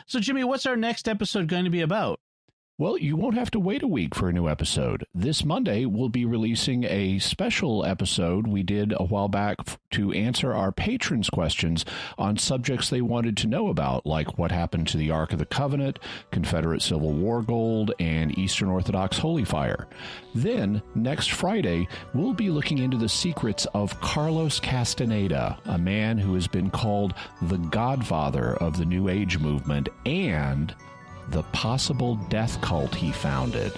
Speaker 1: So, Jimmy, what's our next episode going to be about?
Speaker 2: Well, you won't have to wait a week for a new episode. This Monday, we'll be releasing a special episode we did a while back to answer our patrons' questions on subjects they wanted to know about, like what happened to the Ark of the Covenant, Confederate Civil War gold, and Eastern Orthodox holy fire. Then, next Friday, we'll be looking into the secrets of Carlos Castaneda, a man who has been called the godfather of the New Age movement, and the possible death cult he founded.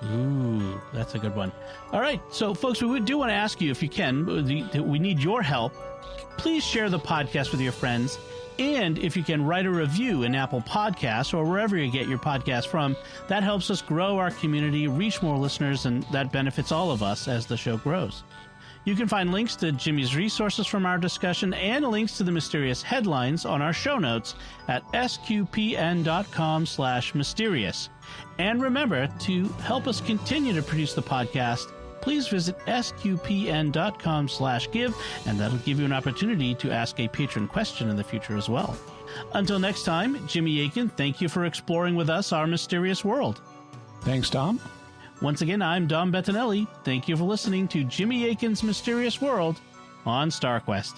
Speaker 1: Ooh, that's a good one. All right, so folks, we do want to ask you, if you can, we need your help. Please share the podcast with your friends, and if you can, write a review in Apple Podcasts or wherever you get your podcast from. That helps us grow our community, reach more listeners, and that benefits all of us as the show grows. You can find links to Jimmy's resources from our discussion and links to the mysterious headlines on our show notes at sqpn.com/mysterious. And remember, to help us continue to produce the podcast, please visit sqpn.com/give, and that'll give you an opportunity to ask a patron question in the future as well. Until next time, Jimmy Akin, thank you for exploring with us our mysterious world.
Speaker 2: Thanks, Dom.
Speaker 1: Once again, I'm Dom Bettinelli. Thank you for listening to Jimmy Akin's Mysterious World on StarQuest.